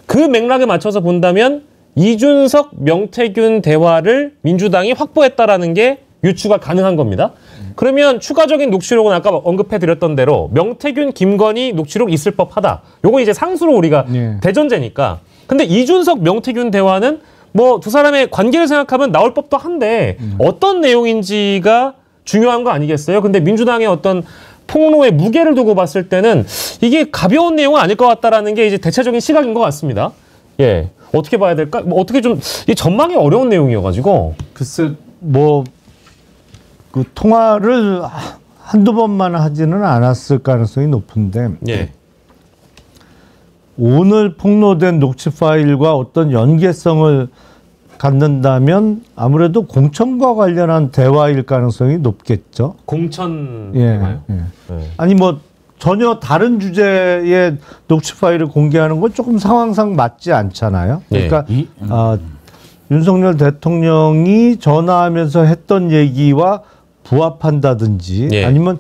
그 맥락에 맞춰서 본다면 이준석, 명태균 대화를 민주당이 확보했다라는 게 유추가 가능한 겁니다. 그러면 추가적인 녹취록은 아까 언급해드렸던 대로 명태균, 김건희 녹취록 있을 법하다. 요거 이제 상수로 우리가 대전제니까. 근데 이준석, 명태균 대화는 뭐 두 사람의 관계를 생각하면 나올 법도 한데 어떤 내용인지가 중요한 거 아니겠어요? 근데 민주당의 어떤 폭로의 무게를 두고 봤을 때는 이게 가벼운 내용은 아닐 것 같다라는 게 이제 대체적인 시각인 것 같습니다. 예. 어떻게 봐야 될까? 뭐 어떻게 좀 이 전망이 어려운 내용이어가지고. 글쎄 뭐 그 통화를 한두 번만 하지는 않았을 가능성이 높은데 예. 오늘 폭로된 녹취 파일과 어떤 연계성을 갖는다면 아무래도 공천과 관련한 대화일 가능성이 높겠죠. 공천. 예. 아니 뭐 전혀 다른 주제의 녹취 파일을 공개하는 건 조금 상황상 맞지 않잖아요. 그러니까 윤석열 대통령이 전화하면서 했던 얘기와 부합한다든지 아니면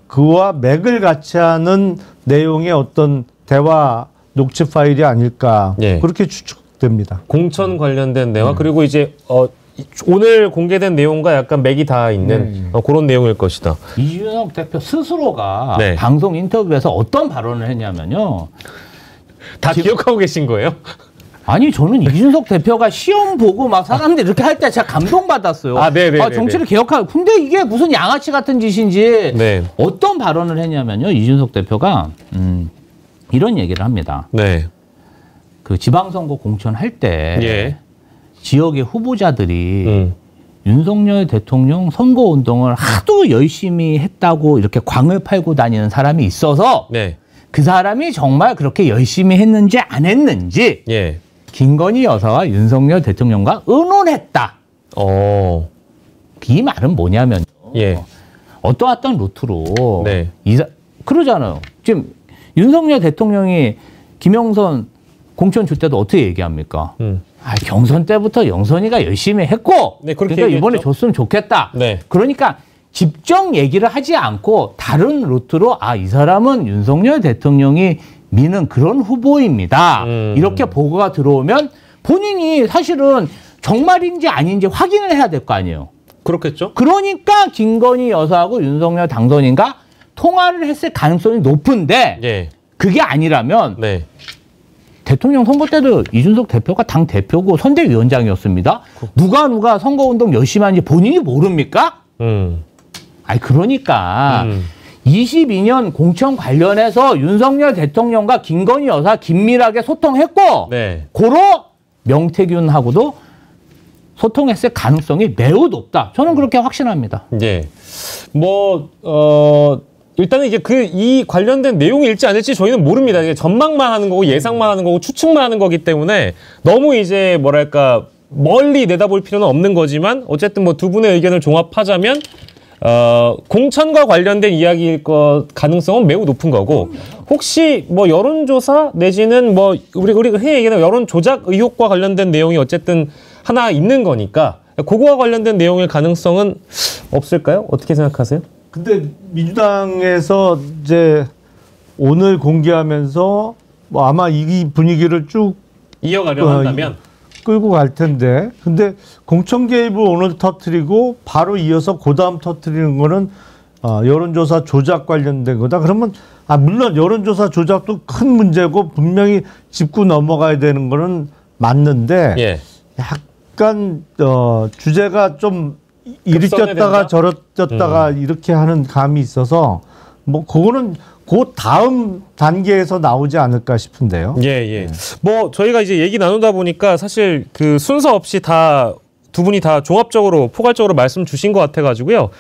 그와 맥을 같이 하는 내용의 어떤 대화 녹취 파일이 아닐까 그렇게 추측됩니다. 공천 관련된 대화 그리고 이제 오늘 공개된 내용과 약간 맥이 다 있는 그런 내용일 것이다. 이준석 대표 스스로가 방송 인터뷰에서 어떤 발언을 했냐면요. 다 기억하고 계신 거예요? 아니 저는 이준석 대표가 시험 보고 막 사람들 이렇게 할 때 제가 감동받았어요. 정치를 개혁하고 근데 이게 무슨 양아치 같은 짓인지 어떤 발언을 했냐면요. 이준석 대표가 이런 얘기를 합니다. 그 지방선거 공천할 때 지역의 후보자들이 윤석열 대통령 선거운동을 하도 열심히 했다고 이렇게 광을 팔고 다니는 사람이 있어서 네. 그 사람이 정말 그렇게 열심히 했는지 안 했는지 예. 김건희 여사와 윤석열 대통령과 의논했다. 이 말은 뭐냐면 예. 어떠한 루트로 네. 그러잖아요. 지금 윤석열 대통령이 김영선 공천 줄 때도 어떻게 얘기합니까? 경선 때부터 영선이가 열심히 했고 네, 그렇게 그러니까 이번에 얘기했죠. 줬으면 좋겠다. 네. 그러니까 직접 얘기를 하지 않고 다른 루트로 이 사람은 윤석열 대통령이 미는 그런 후보입니다. 이렇게 보고가 들어오면 본인이 사실은 정말인지 아닌지 확인을 해야 될 거 아니에요. 그렇겠죠. 그러니까 김건희 여사하고 윤석열 당선인과 통화를 했을 가능성이 높은데 예. 그게 아니라면 네. 대통령 선거 때도 이준석 대표가 당 대표고 선대위원장이었습니다. 누가 선거운동 열심히 하는지 본인이 모릅니까? 그러니까 22년 공천 관련해서 윤석열 대통령과 김건희 여사 긴밀하게 소통했고 네. 고로 명태균하고도 소통했을 가능성이 매우 높다. 저는 그렇게 확신합니다. 예. 일단은 이게 이 관련된 내용이 일지 않을지 저희는 모릅니다. 이게 전망만 하는 거고 예상만 하는 거고 추측만 하는 거기 때문에 너무 이제 뭐랄까 멀리 내다볼 필요는 없는 거지만 어쨌든 두 분의 의견을 종합하자면 공천과 관련된 이야기일 것 가능성은 매우 높은 거고 혹시 여론조사 내지는 우리가 흔히 얘기하는 여론 조작 의혹과 관련된 내용이 어쨌든 하나 있는 거니까 그거와 관련된 내용일 가능성은 없을까요? 어떻게 생각하세요? 근데 민주당에서 이제 오늘 공개하면서 아마 이 분위기를 쭉 이어가려 한다면 끌고 갈 텐데 근데 공천 개입을 오늘 터뜨리고 바로 이어서 그다음 터뜨리는 거는 여론조사 조작 관련된 거다. 그러면 물론 여론조사 조작도 큰 문제고 분명히 짚고 넘어가야 되는 거는 맞는데 예. 약간 주제가 좀 이리 꼈다가 저리 꼈다가 이렇게 하는 감이 있어서 그거는 그 다음 단계에서 나오지 않을까 싶은데요. 예. 저희가 이제 얘기 나누다 보니까 사실 그 순서 없이 두 분이 다 종합적으로 포괄적으로 말씀 주신 것 같아가지고요.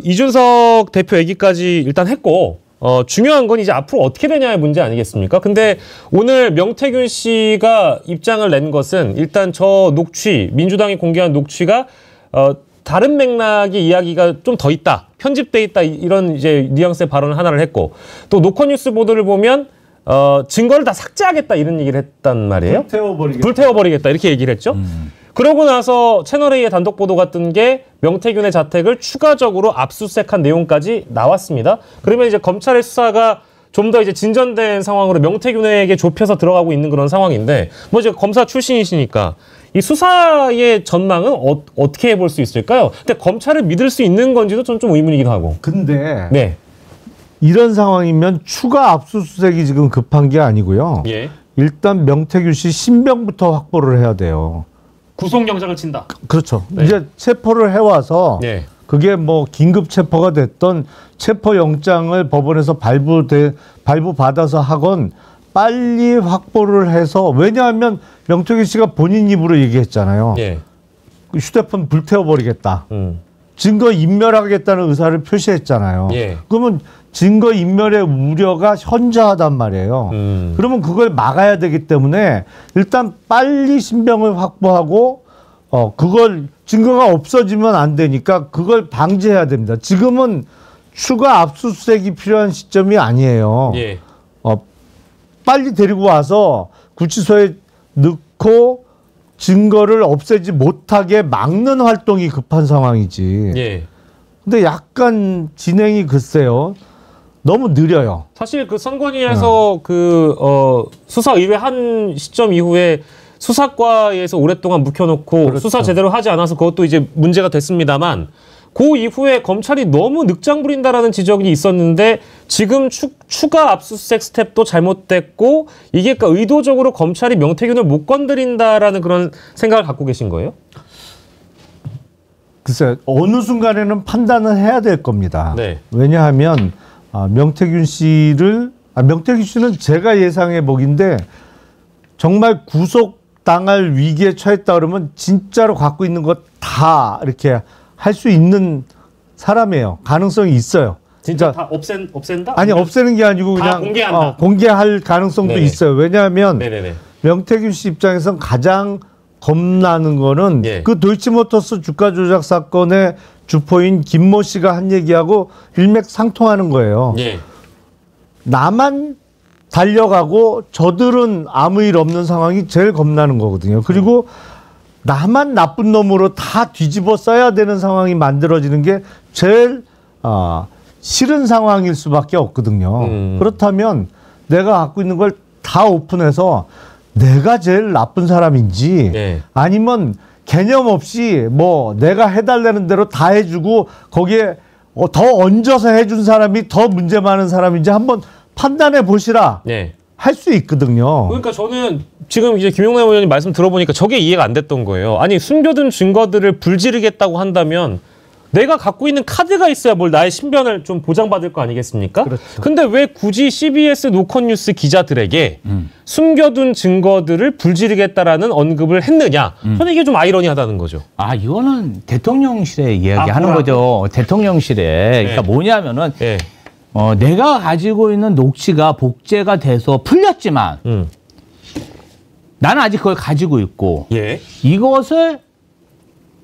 이준석 대표 얘기까지 일단 했고 중요한 건 이제 앞으로 어떻게 되냐의 문제 아니겠습니까? 근데 오늘 명태균 씨가 입장을 낸 것은 일단 저 녹취 민주당이 공개한 녹취가 다른 맥락의 이야기가 좀 더 있다. 편집돼 있다. 이런 이제 뉘앙스의 발언을 하나를 했고 또 노컷뉴스 보도를 보면 증거를 다 삭제하겠다 이런 얘기를 했단 말이에요. 불태워버리겠다 이렇게 얘기를 했죠. 그러고 나서 채널A의 단독 보도 같은 게 명태균의 자택을 추가적으로 압수수색한 내용까지 나왔습니다. 그러면 이제 검찰의 수사가 좀 더 이제 진전된 상황으로 명태균에게 좁혀서 들어가고 있는 그런 상황인데 이제 검사 출신이시니까 이 수사의 전망은 어떻게 해볼 수 있을까요? 근데 검찰을 믿을 수 있는 건지도 좀 의문이기도 하고. 근데 네. 이런 상황이면 추가 압수수색이 지금 급한 게 아니고요. 예. 일단 명태균 씨 신병부터 확보를 해야 돼요. 구속영장을 친다. 그렇죠. 네. 이제 체포를 해와서 네. 그게 긴급 체포가 됐던 체포영장을 법원에서 발부받아서 하건 빨리 확보를 해서 왜냐하면 명태균 씨가 본인 입으로 얘기했잖아요. 예. 휴대폰 불태워버리겠다. 증거 인멸하겠다는 의사를 표시했잖아요. 예. 그러면 증거 인멸의 우려가 현저하단 말이에요. 그러면 그걸 막아야 되기 때문에 일단 빨리 신병을 확보하고 그걸 증거가 없어지면 안 되니까 그걸 방지해야 됩니다. 지금은 추가 압수수색이 필요한 시점이 아니에요. 예. 빨리 데리고 와서 구치소에 넣고 증거를 없애지 못하게 막는 활동이 급한 상황이지. 예. 근데 약간 진행이 글쎄요. 너무 느려요. 사실 그 선관위에서 수사 의뢰한 시점 이후에 수사과에서 오랫동안 묵혀놓고 그렇죠. 수사 제대로 하지 않아서 그것도 이제 문제가 됐습니다만 그 이후에 검찰이 너무 늑장 부린다라는 지적이 있었는데 지금 추가 압수수색 스텝도 잘못됐고 이게 그러니까 의도적으로 검찰이 명태균을 못 건드린다라는 그런 생각을 갖고 계신 거예요? 글쎄 어느 순간에는 판단을 해야 될 겁니다. 네. 왜냐하면 명태균 씨는 제가 예상해 보기인데 정말 구속 당할 위기에 처했다 그러면 진짜로 갖고 있는 것 다 이렇게 할 수 있는 사람이에요. 가능성이 있어요. 진짜 다 없앤다? 아니 없애는 게 아니고 그냥 공개한다. 공개할 가능성도 네네. 있어요. 왜냐하면 네네네. 명태균 씨 입장에선 가장 겁나는 거는 예. 그 도이치모터스 주가 조작 사건의 주포인 김모 씨가 한 얘기하고 일맥상통하는 거예요. 예. 나만 달려가고 저들은 아무 일 없는 상황이 제일 겁나는 거거든요. 그리고 나만 나쁜 놈으로 다 뒤집어 써야 되는 상황이 만들어지는 게 제일 싫은 상황일 수밖에 없거든요. 그렇다면 내가 갖고 있는 걸 다 오픈해서 내가 제일 나쁜 사람인지 네. 아니면 개념 없이 뭐 내가 해달라는 대로 다 해주고 거기에 더 얹어서 해준 사람이 더 문제 많은 사람인지 한번 판단해 보시라. 네. 할 수 있거든요. 그러니까 저는 지금 이제 김용남 의원님 말씀 들어보니까 저게 이해가 안 됐던 거예요. 아니 숨겨둔 증거들을 불지르겠다고 한다면 내가 갖고 있는 카드가 있어야 뭘 나의 신변을 좀 보장받을 거 아니겠습니까? 그렇죠. 근데 왜 굳이 CBS 노컷뉴스 기자들에게 숨겨둔 증거들을 불지르겠다라는 언급을 했느냐? 저는 이게 좀 아이러니하다는 거죠. 아, 이거는 대통령실에 이야기하는 거죠. 대통령실에. 그러니까 뭐냐면은 예. 내가 가지고 있는 녹취가 복제가 돼서 풀렸지만 나는 아직 그걸 가지고 있고 예. 이것을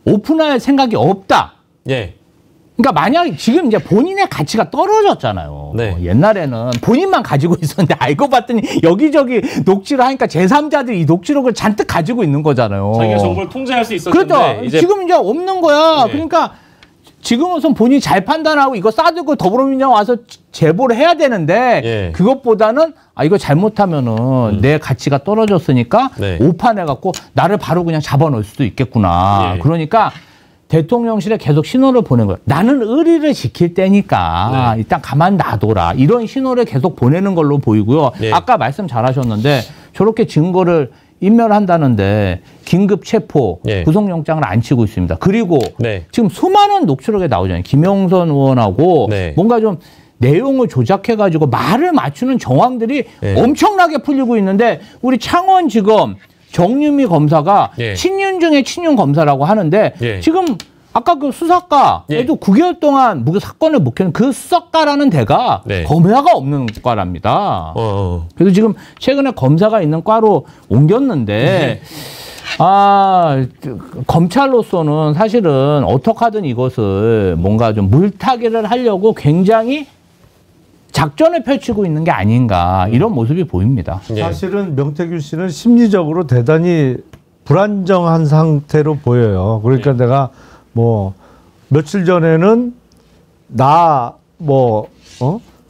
오픈할 생각이 없다. 예. 그러니까 만약 지금 이제 본인의 가치가 떨어졌잖아요. 네. 옛날에는 본인만 가지고 있었는데 알고 봤더니 여기저기 녹취를 하니까 제3자들이 이 녹취록을 잔뜩 가지고 있는 거잖아요. 자기가 정보를 통제할 수 있었는데 그렇죠. 이제 지금 이제 없는 거야. 네. 그러니까 지금 우선 본인이 잘 판단하고 이거 싸들고 더불어민주당 와서 제보를 해야 되는데 예. 그것보다는 이거 잘못하면은 내 가치가 떨어졌으니까 네. 오판해갖고 나를 바로 그냥 잡아놓을 수도 있겠구나. 예. 그러니까 대통령실에 계속 신호를 보낸 거예요. 나는 의리를 지킬 때니까 네. 일단 가만 놔둬라. 이런 신호를 계속 보내는 걸로 보이고요. 네. 아까 말씀 잘하셨는데 저렇게 증거를 인멸한다는데 긴급 체포, 네. 구속영장을 안 치고 있습니다. 그리고 네. 지금 수많은 녹취록에 나오잖아요. 김영선 의원하고 네. 뭔가 좀 내용을 조작해가지고 말을 맞추는 정황들이 네. 엄청나게 풀리고 있는데 우리 창원지검 정유미 검사가 예. 친윤 중에 친윤 검사라고 하는데 예. 지금 아까 그 수사과에도 예. 9개월 동안 무슨 사건을 묵혀는 그 수사과라는 데가 네. 검사가 없는 과랍니다. 그래서 지금 최근에 검사가 있는 과로 옮겼는데 검찰로서는 사실은 어떻게 하든 이것을 뭔가 좀 물타기를 하려고 굉장히 작전을 펼치고 있는 게 아닌가 이런 모습이 보입니다. 예. 사실은 명태균 씨는 심리적으로 대단히 불안정한 상태로 보여요. 그러니까 내가 뭐 며칠 전에는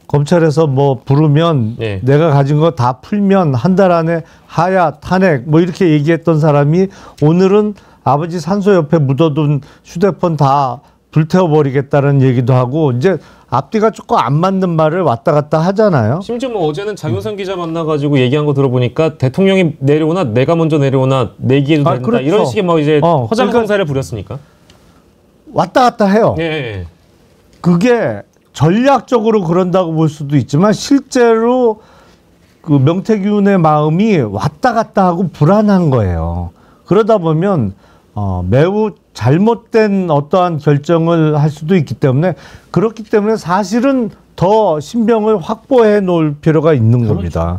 검찰에서 뭐 부르면 예. 내가 가진 거 다 풀면 한 달 안에 하야 탄핵 뭐 이렇게 얘기했던 사람이 오늘은 아버지 산소 옆에 묻어둔 휴대폰 다 불태워버리겠다는 얘기도 하고 이제 앞뒤가 조금 안 맞는 말을 왔다 갔다 하잖아요. 심지어 뭐 어제는 장윤선 기자 만나가지고 얘기한 거 들어보니까 대통령이 내려오나 내가 먼저 내려오나 내기해도 된다 그렇죠. 이런 식의 뭐 이제 허장성사를 그러니까 부렸으니까. 왔다 갔다 해요. 예. 그게 전략적으로 그런다고 볼 수도 있지만 실제로 그 명태균의 마음이 왔다 갔다 하고 불안한 거예요. 그러다 보면 매우 잘못된 어떠한 결정을 할 수도 있기 때문에 그렇기 때문에 사실은 더 신병을 확보해 놓을 필요가 있는 겁니다.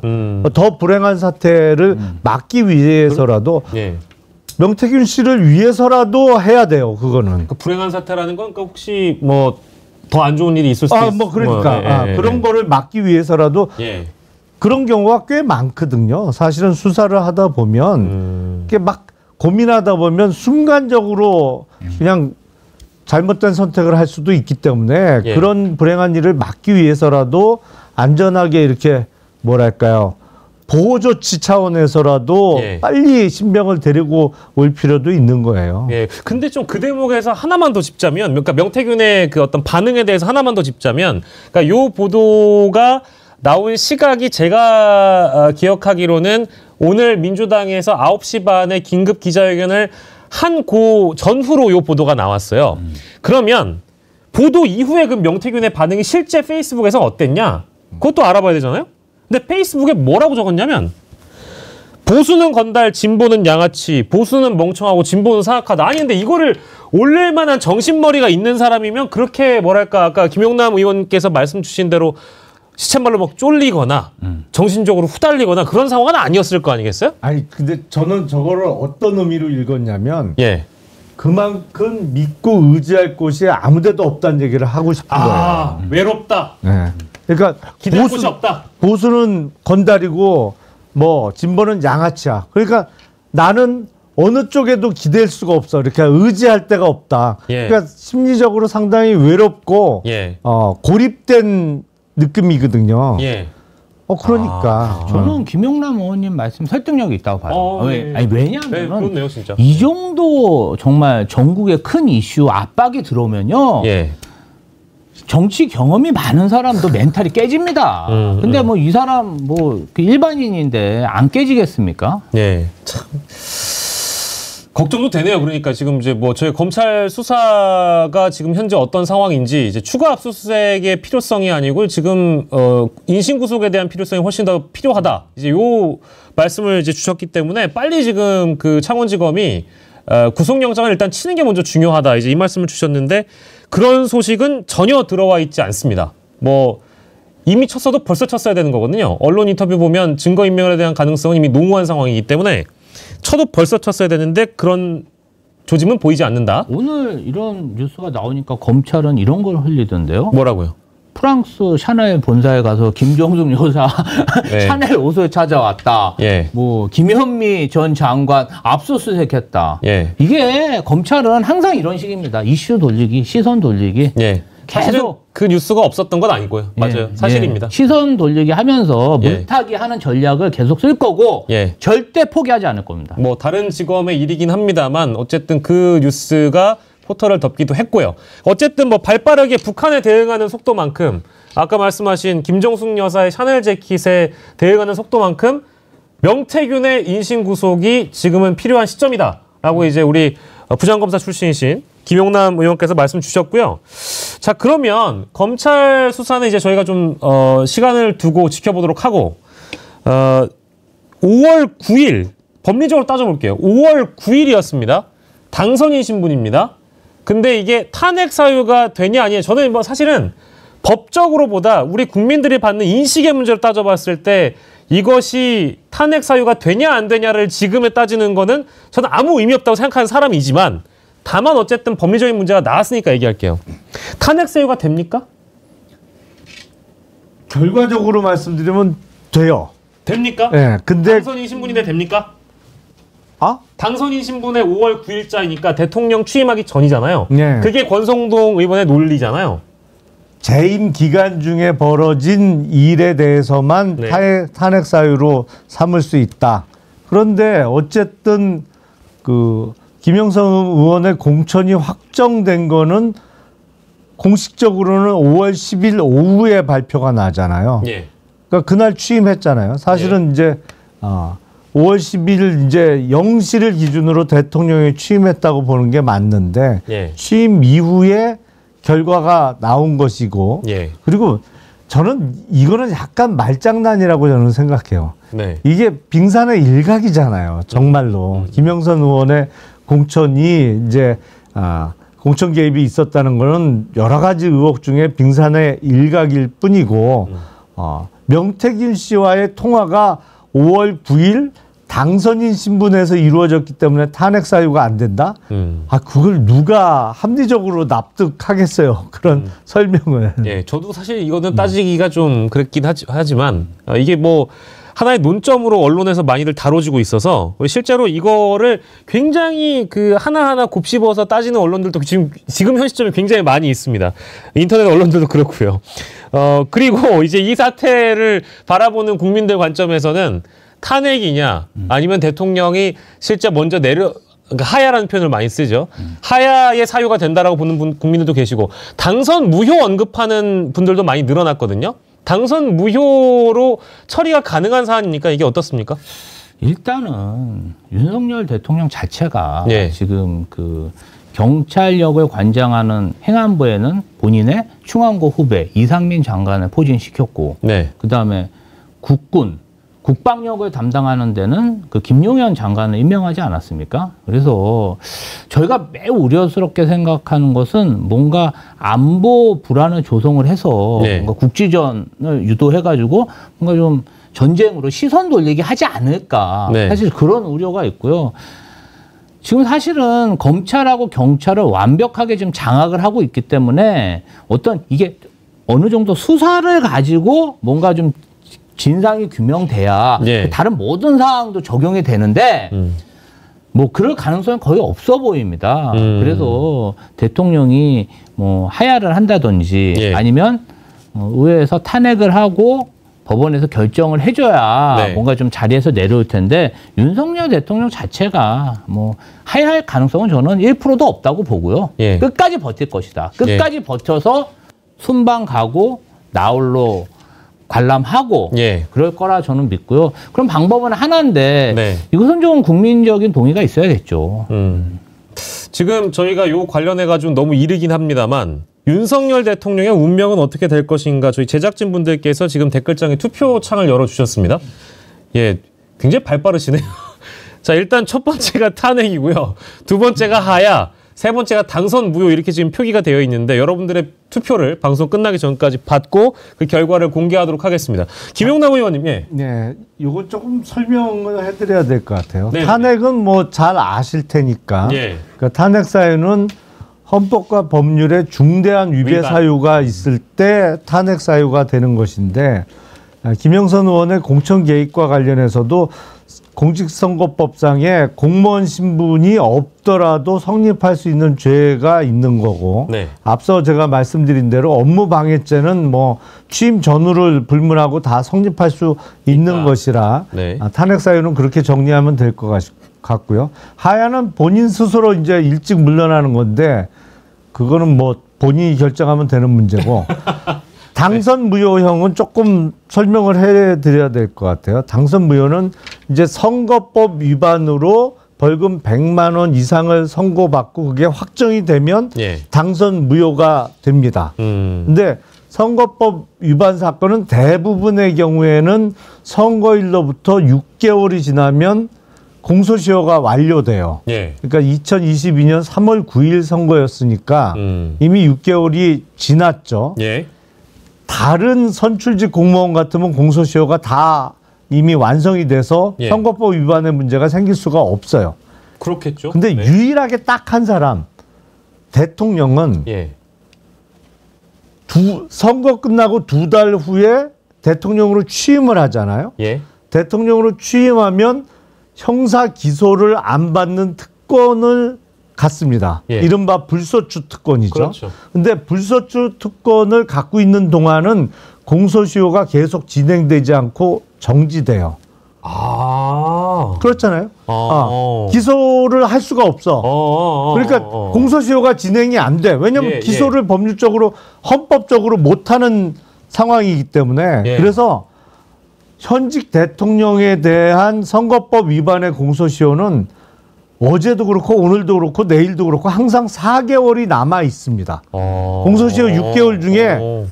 더 불행한 사태를 막기 위해서라도 예. 명태균 씨를 위해서라도 해야 돼요. 그거는. 그 불행한 사태라는 건 그러니까 혹시 뭐 더 안 좋은 일이 있을 수도 있고 뭐 그러니까 그런 거를 막기 위해서라도 예. 그런 경우가 꽤 많거든요. 사실은 수사를 하다 보면 이게 막 고민하다 보면 순간적으로 그냥 잘못된 선택을 할 수도 있기 때문에 예. 그런 불행한 일을 막기 위해서라도 안전하게 이렇게 뭐랄까요. 보호 조치 차원에서라도 예. 빨리 신병을 데리고 올 필요도 있는 거예요. 예. 근데 좀 그 대목에서 하나만 더 짚자면, 그러니까 명태균의 그 어떤 반응에 대해서 하나만 더 짚자면, 그러니까 요 보도가 나온 시각이 제가 기억하기로는 오늘 민주당에서 9시 반에 긴급 기자회견을 한 고 전후로 요 보도가 나왔어요. 그러면 보도 이후에 그 명태균의 반응이 실제 페이스북에서 어땠냐? 그것도 알아봐야 되잖아요. 근데 페이스북에 뭐라고 적었냐면 보수는 건달, 진보는 양아치, 보수는 멍청하고 진보는 사악하다. 아니 근데 이거를 올릴 만한 정신머리가 있는 사람이면 그렇게 뭐랄까 아까 김용남 의원께서 말씀 주신 대로 시쳇말로 막 쫄리거나 정신적으로 후달리거나 그런 상황은 아니었을 거 아니겠어요? 아니 근데 저는 저거를 어떤 의미로 읽었냐면 예. 그만큼 믿고 의지할 곳이 아무데도 없다는 얘기를 하고 싶은 거예요. 외롭다. 네. 그러니까 기댈 곳이 없다. 보수는 건달이고 뭐 진보는 양아치야. 그러니까 나는 어느 쪽에도 기댈 수가 없어. 이렇게 의지할 데가 없다. 예. 그러니까 심리적으로 상당히 외롭고 예. 고립된 느낌이거든요. 예. 그러니까 저는 김용남 의원님 말씀 설득력이 있다고 봐요. 네. 아니, 네, 왜냐하면 그렇네요, 진짜. 이 정도 정말 전국에 큰 이슈 압박이 들어오면요. 예. 정치 경험이 많은 사람도 멘탈이 깨집니다. 근데 뭐 이 사람 뭐 일반인인데 안 깨지겠습니까? 예. 참. 걱정도 되네요. 그러니까 지금 이제 뭐 저희 검찰 수사가 지금 현재 어떤 상황인지 이제 추가 압수수색의 필요성이 아니고 지금 인신 구속에 대한 필요성이 훨씬 더 필요하다. 이제 요 말씀을 이제 주셨기 때문에 빨리 지금 그 창원지검이 구속영장을 일단 치는 게 먼저 중요하다. 이제 이 말씀을 주셨는데 그런 소식은 전혀 들어와 있지 않습니다. 뭐 이미 쳤어도 벌써 쳤어야 되는 거거든요. 언론 인터뷰 보면 증거인멸에 대한 가능성은 이미 농후한 상황이기 때문에 쳐도 벌써 쳤어야 되는데 그런 조짐은 보이지 않는다. 오늘 이런 뉴스가 나오니까 검찰은 이런 걸 흘리던데요. 뭐라고요? 프랑스 샤넬 본사에 가서 김정숙 여사 네. 샤넬 옷을 찾아왔다. 예. 뭐 김현미 전 장관 압수수색했다. 예. 이게 검찰은 항상 이런 식입니다. 이슈 돌리기, 시선 돌리기. 예. 계속 그 뉴스가 없었던 건 아니고요. 맞아요. 사실입니다. 예. 시선 돌리기 하면서 예. 물타기 하는 전략을 계속 쓸 거고 예. 절대 포기하지 않을 겁니다. 뭐 다른 직업의 일이긴 합니다만 어쨌든 그 뉴스가 포털을 덮기도 했고요. 어쨌든 뭐 발빠르게 북한에 대응하는 속도만큼 아까 말씀하신 김정숙 여사의 샤넬 재킷에 대응하는 속도만큼 명태균의 인신 구속이 지금은 필요한 시점이다라고 이제 우리 부장검사 출신이신 김용남 의원께서 말씀 주셨고요. 자, 그러면 검찰 수사는 이제 저희가 좀 시간을 두고 지켜보도록 하고 5월 9일 법리적으로 따져볼게요. 5월 9일이었습니다. 당선인신 분입니다. 근데 이게 탄핵 사유가 되냐 아니냐 저는 뭐 사실은 법적으로보다 우리 국민들이 받는 인식의 문제를 따져봤을 때 이것이 탄핵 사유가 되냐 안 되냐를 지금에 따지는 거는 저는 아무 의미 없다고 생각하는 사람이지만 다만 어쨌든 법리적인 문제가 나왔으니까 얘기할게요. 탄핵 사유가 됩니까? 결과적으로 말씀드리면 돼요. 됩니까? 네, 근데 당선인 신분인데 됩니까? 아? 당선인 신분의 5월 9일자니까 대통령 취임하기 전이잖아요. 네. 그게 권성동 의원의 논리잖아요. 재임 기간 중에 벌어진 일에 대해서만 네. 탄핵 사유로 삼을 수 있다. 그런데 어쨌든 그 김영선 의원의 공천이 확정된 거는 공식적으로는 5월 10일 오후에 발표가 나잖아요. 예. 그러니까 그날 취임했잖아요. 사실은 이제 5월 10일 이제 0시를 기준으로 대통령이 취임했다고 보는 게 맞는데 예. 취임 이후에 결과가 나온 것이고 예. 그리고 저는 이거는 약간 말장난이라고 저는 생각해요. 네. 이게 빙산의 일각이잖아요. 정말로 김영선 의원의 공천이 이제 공천 개입이 있었다는 거는 여러 가지 의혹 중에 빙산의 일각일 뿐이고 명태균 씨와의 통화가 5월 9일 당선인 신분에서 이루어졌기 때문에 탄핵 사유가 안 된다? 그걸 누가 합리적으로 납득하겠어요. 그런 설명을. 예, 저도 사실 이거는 따지기가 좀 그랬긴 하지만 이게 뭐 하나의 논점으로 언론에서 많이들 다뤄지고 있어서 실제로 이거를 굉장히 그 하나하나 곱씹어서 따지는 언론들도 지금 현 시점에 굉장히 많이 있습니다. 인터넷 언론들도 그렇고요. 그리고 이제 이 사태를 바라보는 국민들 관점에서는 탄핵이냐 아니면 대통령이 실제 먼저 그러니까 하야라는 표현을 많이 쓰죠. 하야의 사유가 된다라고 보는 국민들도 계시고 당선 무효 언급하는 분들도 많이 늘어났거든요. 당선 무효로 처리가 가능한 사안이니까 이게 어떻습니까? 일단은 윤석열 대통령 자체가 예. 지금 그 경찰력을 관장하는 행안부에는 본인의 충안고 후배 이상민 장관을 포진시켰고 네. 그다음에 국방력을 담당하는 데는 그 김용현 장관을 임명하지 않았습니까? 그래서 저희가 매우 우려스럽게 생각하는 것은 뭔가 안보 불안을 조성을 해서 네. 뭔가 국지전을 유도해가지고 뭔가 좀 전쟁으로 시선 돌리게 하지 않을까. 네. 사실 그런 우려가 있고요. 지금 사실은 검찰하고 경찰을 완벽하게 지금 장악을 하고 있기 때문에 어떤 이게 어느 정도 수사를 가지고 뭔가 좀 진상이 규명돼야 예. 다른 모든 사항도 적용이 되는데 뭐 그럴 가능성은 거의 없어 보입니다. 그래서 대통령이 뭐 하야를 한다든지 예. 아니면 의회에서 탄핵을 하고 법원에서 결정을 해줘야 네. 뭔가 좀 자리에서 내려올 텐데 윤석열 대통령 자체가 뭐 하야할 가능성은 저는 1%도 없다고 보고요. 예. 끝까지 버틸 것이다. 끝까지 버텨서 순방 가고 나홀로 관람하고 예. 그럴 거라 저는 믿고요. 그럼 방법은 하나인데 네. 이것은 좀 국민적인 동의가 있어야겠죠. 지금 저희가 요 관련해 가지고 너무 이르긴 합니다만 윤석열 대통령의 운명은 어떻게 될 것인가 저희 제작진 분들께서 지금 댓글창에 투표창을 열어주셨습니다. 예, 굉장히 발 빠르시네요. 자, 일단 첫 번째가 탄핵이고요. 두 번째가 하야, 세 번째가 당선 무효 이렇게 지금 표기가 되어 있는데 여러분들의 투표를 방송 끝나기 전까지 받고 그 결과를 공개하도록 하겠습니다. 김용남 의원님, 예. 네, 이거 조금 설명을 해드려야 될 것 같아요. 네. 탄핵은 뭐 잘 아실 테니까. 예. 그러니까 탄핵 사유는 헌법과 법률에 중대한 위배 위반. 사유가 있을 때 탄핵 사유가 되는 것인데 김영선 의원의 공천 개입과 관련해서도 공직선거법상에 공무원 신분이 없더라도 성립할 수 있는 죄가 있는 거고 네. 앞서 제가 말씀드린 대로 업무방해죄는 뭐 취임 전후를 불문하고 다 성립할 수 있는 것이라 네. 탄핵 사유는 그렇게 정리하면 될 것 같고요. 하야는 본인 스스로 이제 일찍 물러나는 건데 그거는 뭐 본인이 결정하면 되는 문제고 당선 무효형은 조금 설명을 해드려야 될 것 같아요. 당선 무효는 이제 선거법 위반으로 벌금 100만 원 이상을 선고받고 그게 확정이 되면 예. 당선 무효가 됩니다. 근데 선거법 위반 사건은 대부분의 경우에는 선거일로부터 6개월이 지나면 공소시효가 완료돼요. 예. 그러니까 2022년 3월 9일 선거였으니까 이미 6개월이 지났죠. 예. 다른 선출직 공무원 같으면 공소시효가 다 이미 완성이 돼서 예. 선거법 위반의 문제가 생길 수가 없어요. 그렇겠죠. 근데 네. 유일하게 딱 한 사람 대통령은 예. 선거 끝나고 2달 후에 대통령으로 취임을 하잖아요. 예. 대통령으로 취임하면 형사 기소를 안 받는 특권을 갖습니다. 예. 이른바 불소추 특권이죠. 그렇죠. 근데 불소추 특권을 갖고 있는 동안은 공소시효가 계속 진행되지 않고 정지돼요. 아. 그렇잖아요. 어. 기소를 할 수가 없어. 그러니까 공소시효가 진행이 안 돼. 왜냐하면 예, 기소를 법률적으로 헌법적으로 못하는 상황이기 때문에 예. 그래서 현직 대통령에 대한 선거법 위반의 공소시효는 어제도 그렇고 오늘도 그렇고 내일도 그렇고 항상 4개월이 남아 있습니다. 공소시효 6개월 중에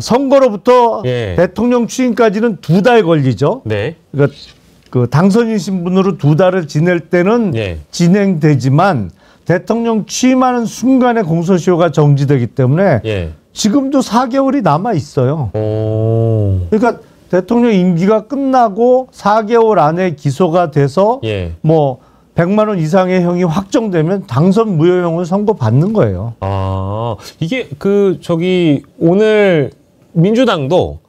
선거로부터 예. 대통령 취임까지는 2달 걸리죠. 네. 그러니까 그 당선인 신분으로 2달을 지낼 때는 예. 진행되지만 대통령 취임하는 순간에 공소시효가 정지되기 때문에 예. 지금도 4개월이 남아 있어요. 오. 그러니까 대통령 임기가 끝나고 4개월 안에 기소가 돼서 예. 뭐 100만 원 이상의 형이 확정되면 당선 무효형을 선고받는 거예요. 아, 이게 오늘 민주당도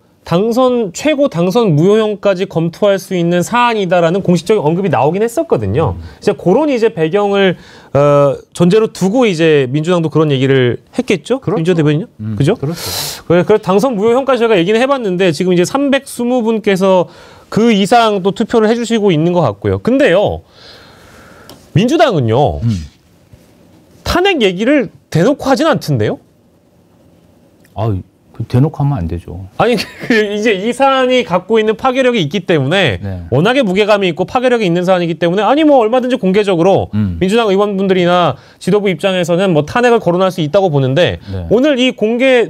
최고 당선 무효형까지 검토할 수 있는 사안이다라는 공식적인 언급이 나오긴 했었거든요. 이제 그런 이제 배경을 전제로 두고 이제 민주당도 그런 얘기를 했겠죠? 그렇죠. 민주 대변인요? 그죠? 그렇죠. 그래서 당선 무효형까지 저희가 얘기는 해봤는데 지금 이제 320분께서 그 이상 또 투표를 해주시고 있는 것 같고요. 근데요, 민주당은요, 탄핵 얘기를 대놓고 하진 않던데요? 대놓고 하면 안 되죠. 아니 이제 이 사안이 갖고 있는 파괴력이 있기 때문에 네. 워낙에 무게감이 있고 파괴력이 있는 사안이기 때문에 아니 뭐 얼마든지 공개적으로 민주당 의원분들이나 지도부 입장에서는 뭐 탄핵을 거론할 수 있다고 보는데 네. 오늘 이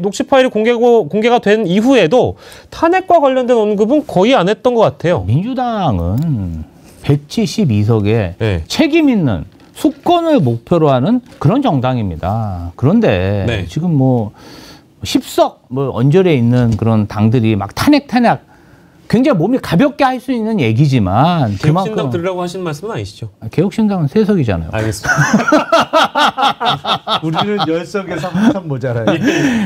녹취 파일이 공개가 된 이후에도 탄핵과 관련된 언급은 거의 안 했던 것 같아요. 민주당은 172석에 네. 책임 있는 수권을 목표로 하는 그런 정당입니다. 그런데 네. 지금 뭐 10석 뭐 언저리에 있는 그런 당들이 막 탄핵 굉장히 몸이 가볍게 할 수 있는 얘기지만 개혁신당 들으라고 하시는 말씀은 아니시죠? 개혁신당은 3석이잖아요. 알겠습니다. 우리는 10석에서 한참 모자라요.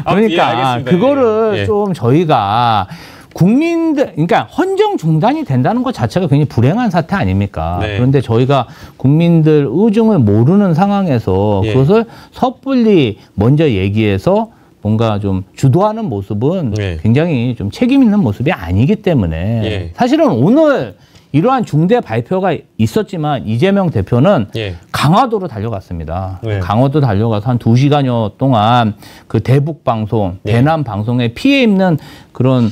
그러니까 그거를 좀 저희가 국민들, 그러니까 헌정 중단이 된다는 것 자체가 굉장히 불행한 사태 아닙니까? 네. 그런데 저희가 국민들 의중을 모르는 상황에서 그것을 섣불리 먼저 얘기해서 뭔가 좀 주도하는 모습은 굉장히 좀 책임 있는 모습이 아니기 때문에 사실은 오늘 이러한 중대 발표가 있었지만 이재명 대표는 강화도로 달려갔습니다. 강화도 달려가서 한 2시간여 동안 그 대북 방송, 대남 방송에 피해 입는 그런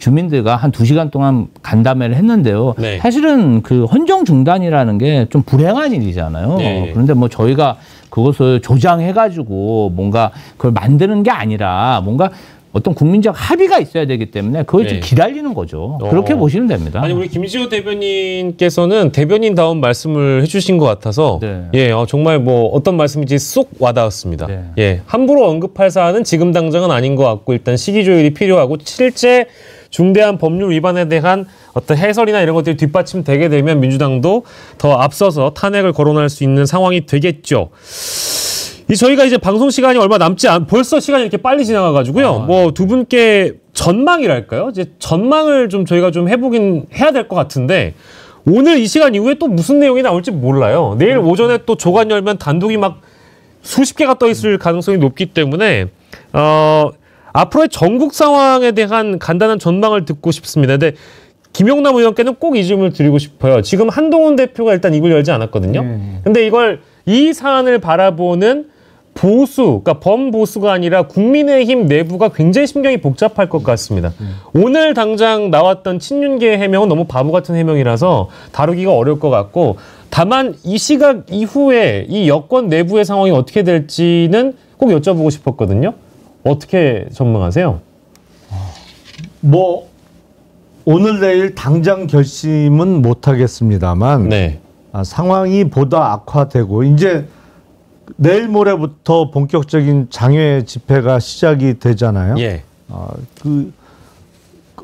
주민들과 한 2시간 동안 간담회를 했는데요. 사실은 그 헌정 중단이라는 게 좀 불행한 일이잖아요. 그런데 뭐 저희가 그것을 조장해가지고 뭔가 그걸 만드는 게 아니라 뭔가 어떤 국민적 합의가 있어야 되기 때문에 그걸 좀 기다리는 거죠. 그렇게 보시면 됩니다. 아니 우리 김지호 대변인께서는 대변인다운 말씀을 해주신 것 같아서 정말 뭐 어떤 말씀인지 쏙 와닿았습니다. 함부로 언급할 사안은 지금 당장은 아닌 것 같고 일단 시기 조율이 필요하고 실제 중대한 법률 위반에 대한 어떤 해설이나 이런 것들이 뒷받침되게 되면 민주당도 더 앞서서 탄핵을 거론할 수 있는 상황이 되겠죠. 저희가 이제 방송 시간이 얼마 남지 벌써 시간이 이렇게 빨리 지나가가지고요. 뭐 두 분께 전망이랄까요? 이제 전망을 좀 저희가 좀 해보긴 해야 될 것 같은데 오늘 이 시간 이후에 또 무슨 내용이 나올지 몰라요. 내일 오전에 또 조간 열면 단독이 막 수십 개가 떠 있을 가능성이 높기 때문에 앞으로의 전국 상황에 대한 간단한 전망을 듣고 싶습니다. 근데 김용남 의원께는 꼭 이 질문을 드리고 싶어요. 지금 한동훈 대표가 일단 입을 열지 않았거든요. 근데 이 사안을 바라보는 보수, 그러니까 범보수가 아니라 국민의힘 내부가 굉장히 신경이 복잡할 것 같습니다. 오늘 당장 나왔던 친윤계 해명은 너무 바보 같은 해명이라서 다루기가 어려울 것 같고 다만 이 시각 이후에 이 여권 내부의 상황이 어떻게 될지는 꼭 여쭤보고 싶었거든요. 어떻게 전망하세요? 뭐 오늘 내일 당장 결심은 못하겠습니다만 상황이 보다 악화되고 이제 내일 모레부터 본격적인 장외 집회가 시작이 되잖아요. 그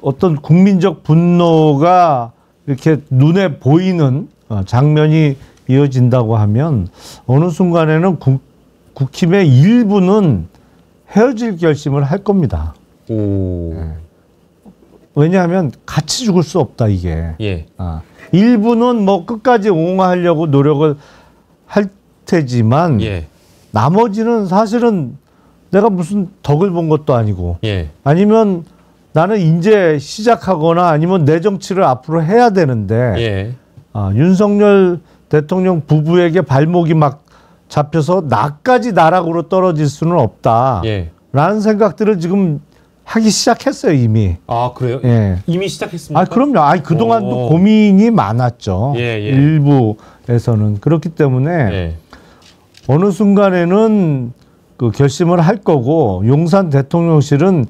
어떤 국민적 분노가 이렇게 눈에 보이는 장면이 이어진다고 하면 어느 순간에는 국힘의 일부는 헤어질 결심을 할 겁니다. 왜냐하면 같이 죽을 수 없다 이게. 일부는 뭐 끝까지 옹호하려고 노력을 할 테지만 나머지는 사실은 내가 무슨 덕을 본 것도 아니고 아니면 나는 이제 시작하거나 아니면 내 정치를 앞으로 해야 되는데 윤석열 대통령 부부에게 발목이 막 잡혀서 나까지 나락으로 떨어질 수는 없다 라는 생각들을 지금 하기 시작했어요 이미. 아 그래요? 이미 시작했습니까? 그럼요. 그동안도 고민이 많았죠. 일부에서는. 그렇기 때문에 어느 순간에는 그 결심을 할 거고 용산 대통령실은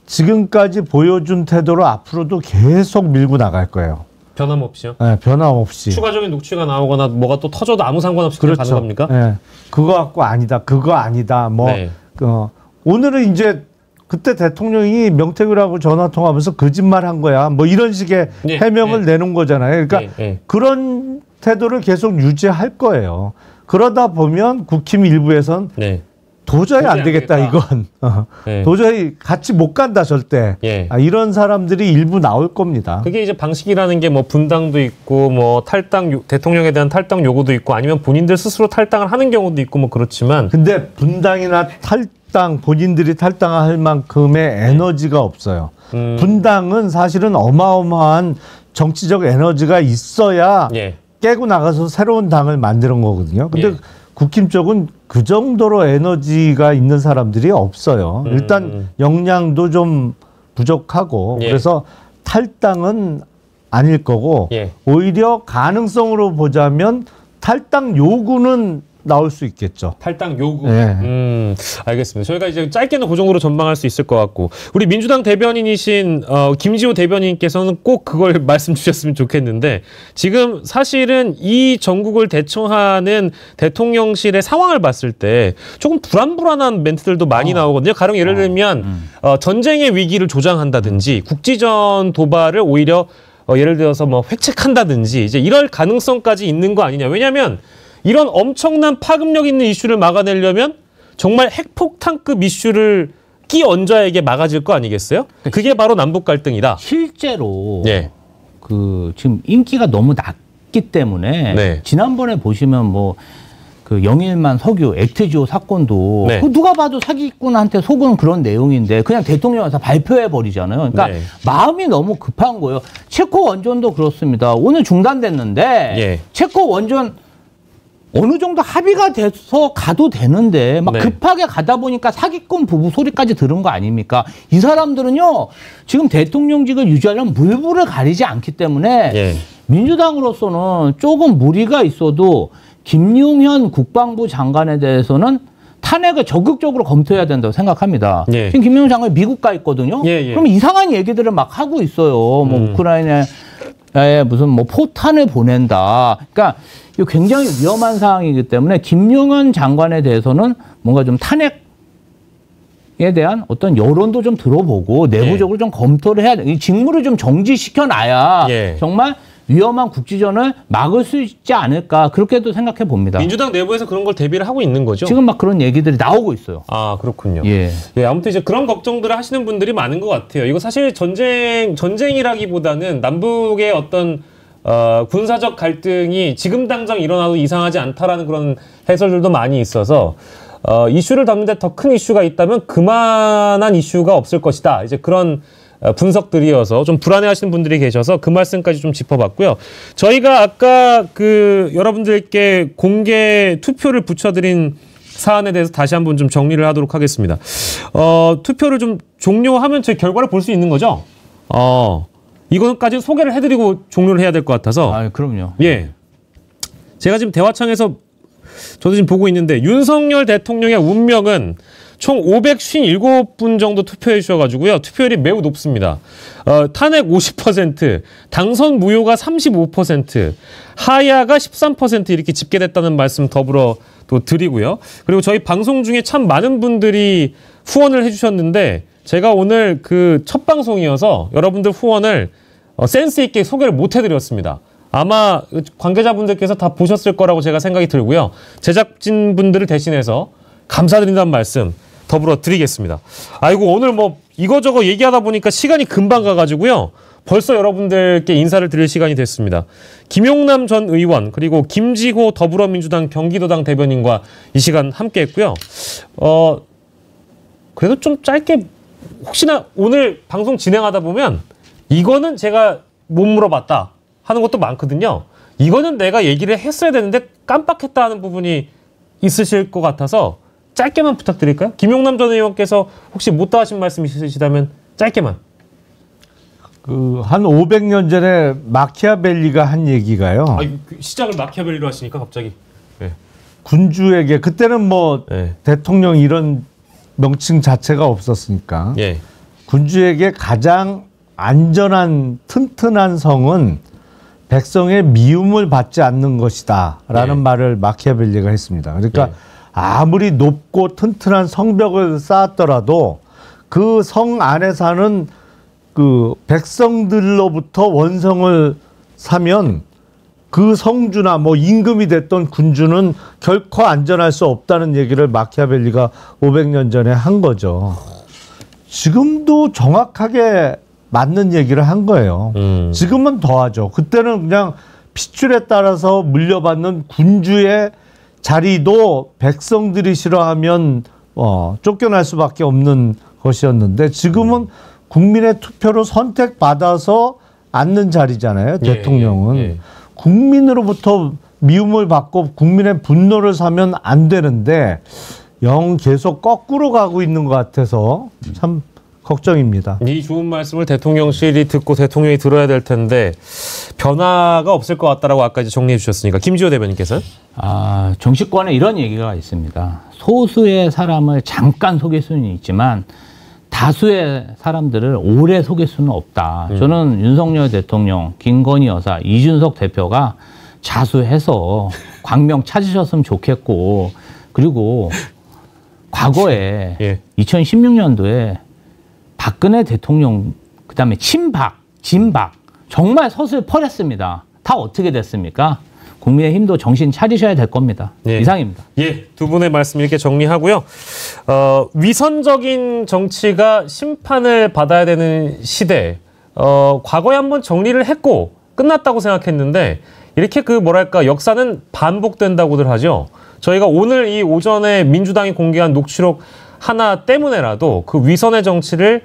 지금까지 보여준 태도로 앞으로도 계속 밀고 나갈 거예요. 변함없이요? 변함없이. 추가적인 녹취가 나오거나 뭐가 또 터져도 아무 상관없이 그냥 가는 겁니까? 그거 갖고 아니다. 그거 아니다. 뭐 오늘은 이제 그때 대통령이 명태균하고 전화 통화하면서 거짓말한 거야. 뭐 이런 식의 해명을 내놓은 거잖아요. 그러니까 그런 태도를 계속 유지할 거예요. 그러다 보면 국힘 일부에선 도저히 안 되겠다 이건. 도저히 같이 못 간다 절대. 이런 사람들이 일부 나올 겁니다. 그게 이제 방식이라는 게 뭐 분당도 있고 뭐 탈당 대통령에 대한 탈당 요구도 있고 아니면 본인들 스스로 탈당을 하는 경우도 있고 뭐 그렇지만 근데 분당이나 본인들이 탈당할 만큼의 에너지가 없어요. 분당은 사실은 어마어마한 정치적 에너지가 있어야 깨고 나가서 새로운 당을 만드는 거거든요. 근데 국힘 쪽은 그 정도로 에너지가 있는 사람들이 없어요. 일단 역량도 좀 부족하고 예. 그래서 탈당은 아닐 거고 예. 오히려 가능성으로 보자면 탈당 요구는 나올 수 있겠죠. 탈당 요구. 네. 알겠습니다. 저희가 이제 짧게는 그 정도로 전망할 수 있을 것 같고 우리 민주당 대변인이신 김지호 대변인께서는 꼭 그걸 말씀 주셨으면 좋겠는데 지금 사실은 이 전국을 대처하는 대통령실의 상황을 봤을 때 조금 불안불안한 멘트들도 많이 나오거든요. 가령 예를 들면 전쟁의 위기를 조장한다든지 국지전 도발을 오히려 예를 들어서 뭐 회책한다든지 이제 이럴 가능성까지 있는 거 아니냐. 왜냐하면 이런 엄청난 파급력 있는 이슈를 막아내려면 정말 핵폭탄급 이슈를 끼얹어야게 막아질 거 아니겠어요? 그게 바로 남북 갈등이다. 실제로 예. 그 지금 인기가 너무 낮기 때문에 네. 지난번에 보시면 뭐 그 영일만 석유 액트지오 사건도 네. 그 누가 봐도 사기꾼한테 속은 그런 내용인데 그냥 대통령에서 발표해 버리잖아요. 그러니까 네. 마음이 너무 급한 거예요. 체코 원전도 그렇습니다. 오늘 중단됐는데 예. 체코 원전 어느 정도 합의가 돼서 가도 되는데 막 네. 급하게 가다 보니까 사기꾼 부부 소리까지 들은 거 아닙니까? 이 사람들은요 지금 대통령직을 유지하려면 물불을 가리지 않기 때문에 예. 민주당으로서는 조금 무리가 있어도 김용현 국방부 장관에 대해서는 탄핵을 적극적으로 검토해야 된다고 생각합니다. 예. 지금 김용현 장관이 미국 가 있거든요. 예, 예. 그럼 이상한 얘기들을 막 하고 있어요. 뭐 우크라이나에 무슨 뭐 포탄을 보낸다. 그러니까 이거 굉장히 위험한 상황이기 때문에 김용현 장관에 대해서는 뭔가 좀 탄핵에 대한 어떤 여론도 좀 들어보고 내부적으로 좀 검토를 해야 돼. 이 직무를 좀 정지시켜놔야 예. 정말 위험한 국지전을 막을 수 있지 않을까 그렇게도 생각해 봅니다. 민주당 내부에서 그런 걸 대비를 하고 있는 거죠? 지금 막 그런 얘기들이 나오고 있어요. 아, 그렇군요. 예. 예, 아무튼 이제 그런 걱정들을 하시는 분들이 많은 것 같아요. 이거 사실 전쟁이라기보다는 남북의 어떤 군사적 갈등이 지금 당장 일어나도 이상하지 않다라는 그런 해설들도 많이 있어서 이슈를 담는데 더 큰 이슈가 있다면 그만한 이슈가 없을 것이다. 이제 그런 분석들이어서 좀 불안해하시는 분들이 계셔서 그 말씀까지 좀 짚어봤고요. 저희가 아까 그 여러분들께 공개 투표를 붙여드린 사안에 대해서 다시 한번 좀 정리를 하도록 하겠습니다. 투표를 좀 종료하면 저희 결과를 볼 수 있는 거죠? 이거까지 소개를 해드리고 종료를 해야 될 것 같아서. 아, 그럼요. 예. 제가 지금 대화창에서 저도 지금 보고 있는데 윤석열 대통령의 운명은 총 557분 정도 투표해 주셔가지고요. 투표율이 매우 높습니다. 탄핵 50%, 당선 무효가 35%, 하야가 13% 이렇게 집계됐다는 말씀 더불어 또 드리고요. 그리고 저희 방송 중에 참 많은 분들이 후원을 해주셨는데 제가 오늘 그 첫 방송이어서 여러분들 후원을 센스 있게 소개를 못 해드렸습니다. 아마 관계자분들께서 다 보셨을 거라고 제가 생각이 들고요. 제작진분들을 대신해서 감사드린다는 말씀 더불어 드리겠습니다. 아이고 오늘 뭐 이거저거 얘기하다 보니까 시간이 금방 가가지고요. 벌써 여러분들께 인사를 드릴 시간이 됐습니다. 김용남 전 의원 그리고 김지호 더불어민주당 경기도당 대변인과 이 시간 함께했고요. 그래도 좀 짧게 혹시나 오늘 방송 진행하다 보면 이거는 제가 못 물어봤다 하는 것도 많거든요. 이거는 내가 얘기를 했어야 되는데 깜빡했다 하는 부분이 있으실 것 같아서 짧게만 부탁드릴까요? 김용남 전 의원께서 혹시 못다 하신 말씀 있으시다면 짧게만. 한 500년 전에 마키아벨리가 한 얘기가요. 시작을 마키아벨리로 하시니까 갑자기. 네. 군주에게 그때는 뭐 네. 대통령 이런 명칭 자체가 없었으니까 예. 군주에게 가장 안전한 튼튼한 성은 백성의 미움을 받지 않는 것이다 라는 말을 마키아벨리가 했습니다. 그러니까 아무리 높고 튼튼한 성벽을 쌓았더라도 그 성 안에 사는 그 백성들로부터 원성을 사면 그 성주나 뭐 임금이 됐던 군주는 결코 안전할 수 없다는 얘기를 마키아벨리가 500년 전에 한 거죠. 지금도 정확하게 맞는 얘기를 한 거예요. 지금은 더하죠. 그때는 그냥 핏줄에 따라서 물려받는 군주의 자리도 백성들이 싫어하면 쫓겨날 수밖에 없는 것이었는데 지금은 국민의 투표로 선택받아서 앉는 자리잖아요. 대통령은. 국민으로부터 미움을 받고 국민의 분노를 사면 안 되는데 영 계속 거꾸로 가고 있는 것 같아서 참 걱정입니다. 이 좋은 말씀을 대통령실이 듣고 대통령이 들어야 될 텐데 변화가 없을 것 같다라고 아까 이제 정리해 주셨으니까 김지호 대변인께서는? 정치권에 이런 얘기가 있습니다. 소수의 사람을 잠깐 속일 수는 있지만 다수의 사람들을 오래 속일 수는 없다. 저는 윤석열 대통령, 김건희 여사, 이준석 대표가 자수해서 광명 찾으셨으면 좋겠고, 그리고 과거에 예. 2016년도에 박근혜 대통령, 그다음에 친박, 진박 정말 서슬퍼렸습니다. 다 어떻게 됐습니까? 국민의힘도 정신 차리셔야 될 겁니다. 예. 이상입니다. 예, 두 분의 말씀 이렇게 정리하고요. 위선적인 정치가 심판을 받아야 되는 시대. 과거에 한번 정리를 했고 끝났다고 생각했는데 이렇게 역사는 반복된다고들 하죠. 저희가 오늘 이 오전에 민주당이 공개한 녹취록 하나 때문에라도 그 위선의 정치를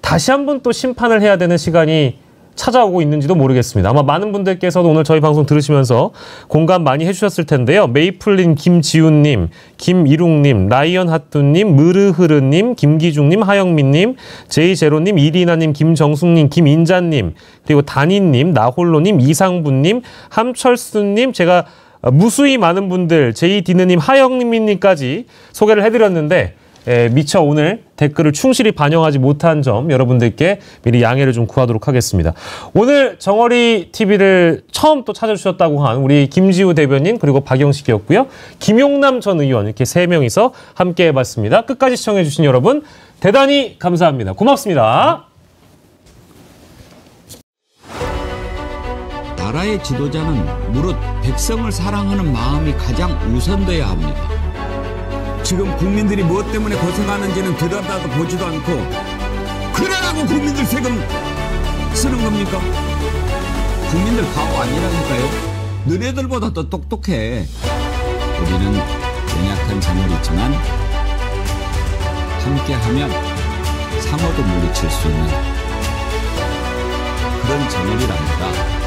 다시 한번 또 심판을 해야 되는 시간이 찾아오고 있는지도 모르겠습니다. 아마 많은 분들께서도 오늘 저희 방송 들으시면서 공감 많이 해주셨을 텐데요. 메이플린 김지훈님, 김이룽님, 라이언 핫두님, 무르흐르님, 김기중님, 하영민님, 제이제로님, 이리나님, 김정숙님, 김인자님, 그리고 단인님, 나홀로님, 이상분님, 함철수님, 제가 무수히 많은 분들, 제이디느님, 하영민님까지 소개를 해드렸는데 미처 오늘 댓글을 충실히 반영하지 못한 점 여러분들께 미리 양해를 좀 구하도록 하겠습니다. 오늘 정어리 TV를 처음 또 찾아주셨다고 한 우리 김지우 대변인 그리고 박영식이었고요. 김용남 전 의원 이렇게 세 명이서 함께 해봤습니다. 끝까지 시청해주신 여러분 대단히 감사합니다. 고맙습니다. 나라의 지도자는 무릇 백성을 사랑하는 마음이 가장 우선돼야 합니다. 지금 국민들이 무엇 때문에 고생하는지는 들여다도 보지도 않고 그러라고 국민들 세금 쓰는 겁니까? 국민들 바보 아니라니까요. 너네들보다 더 똑똑해. 우리는 연약한 정어리지만 함께하면 상어도 물리칠 수 있는 그런 정어리랍니다.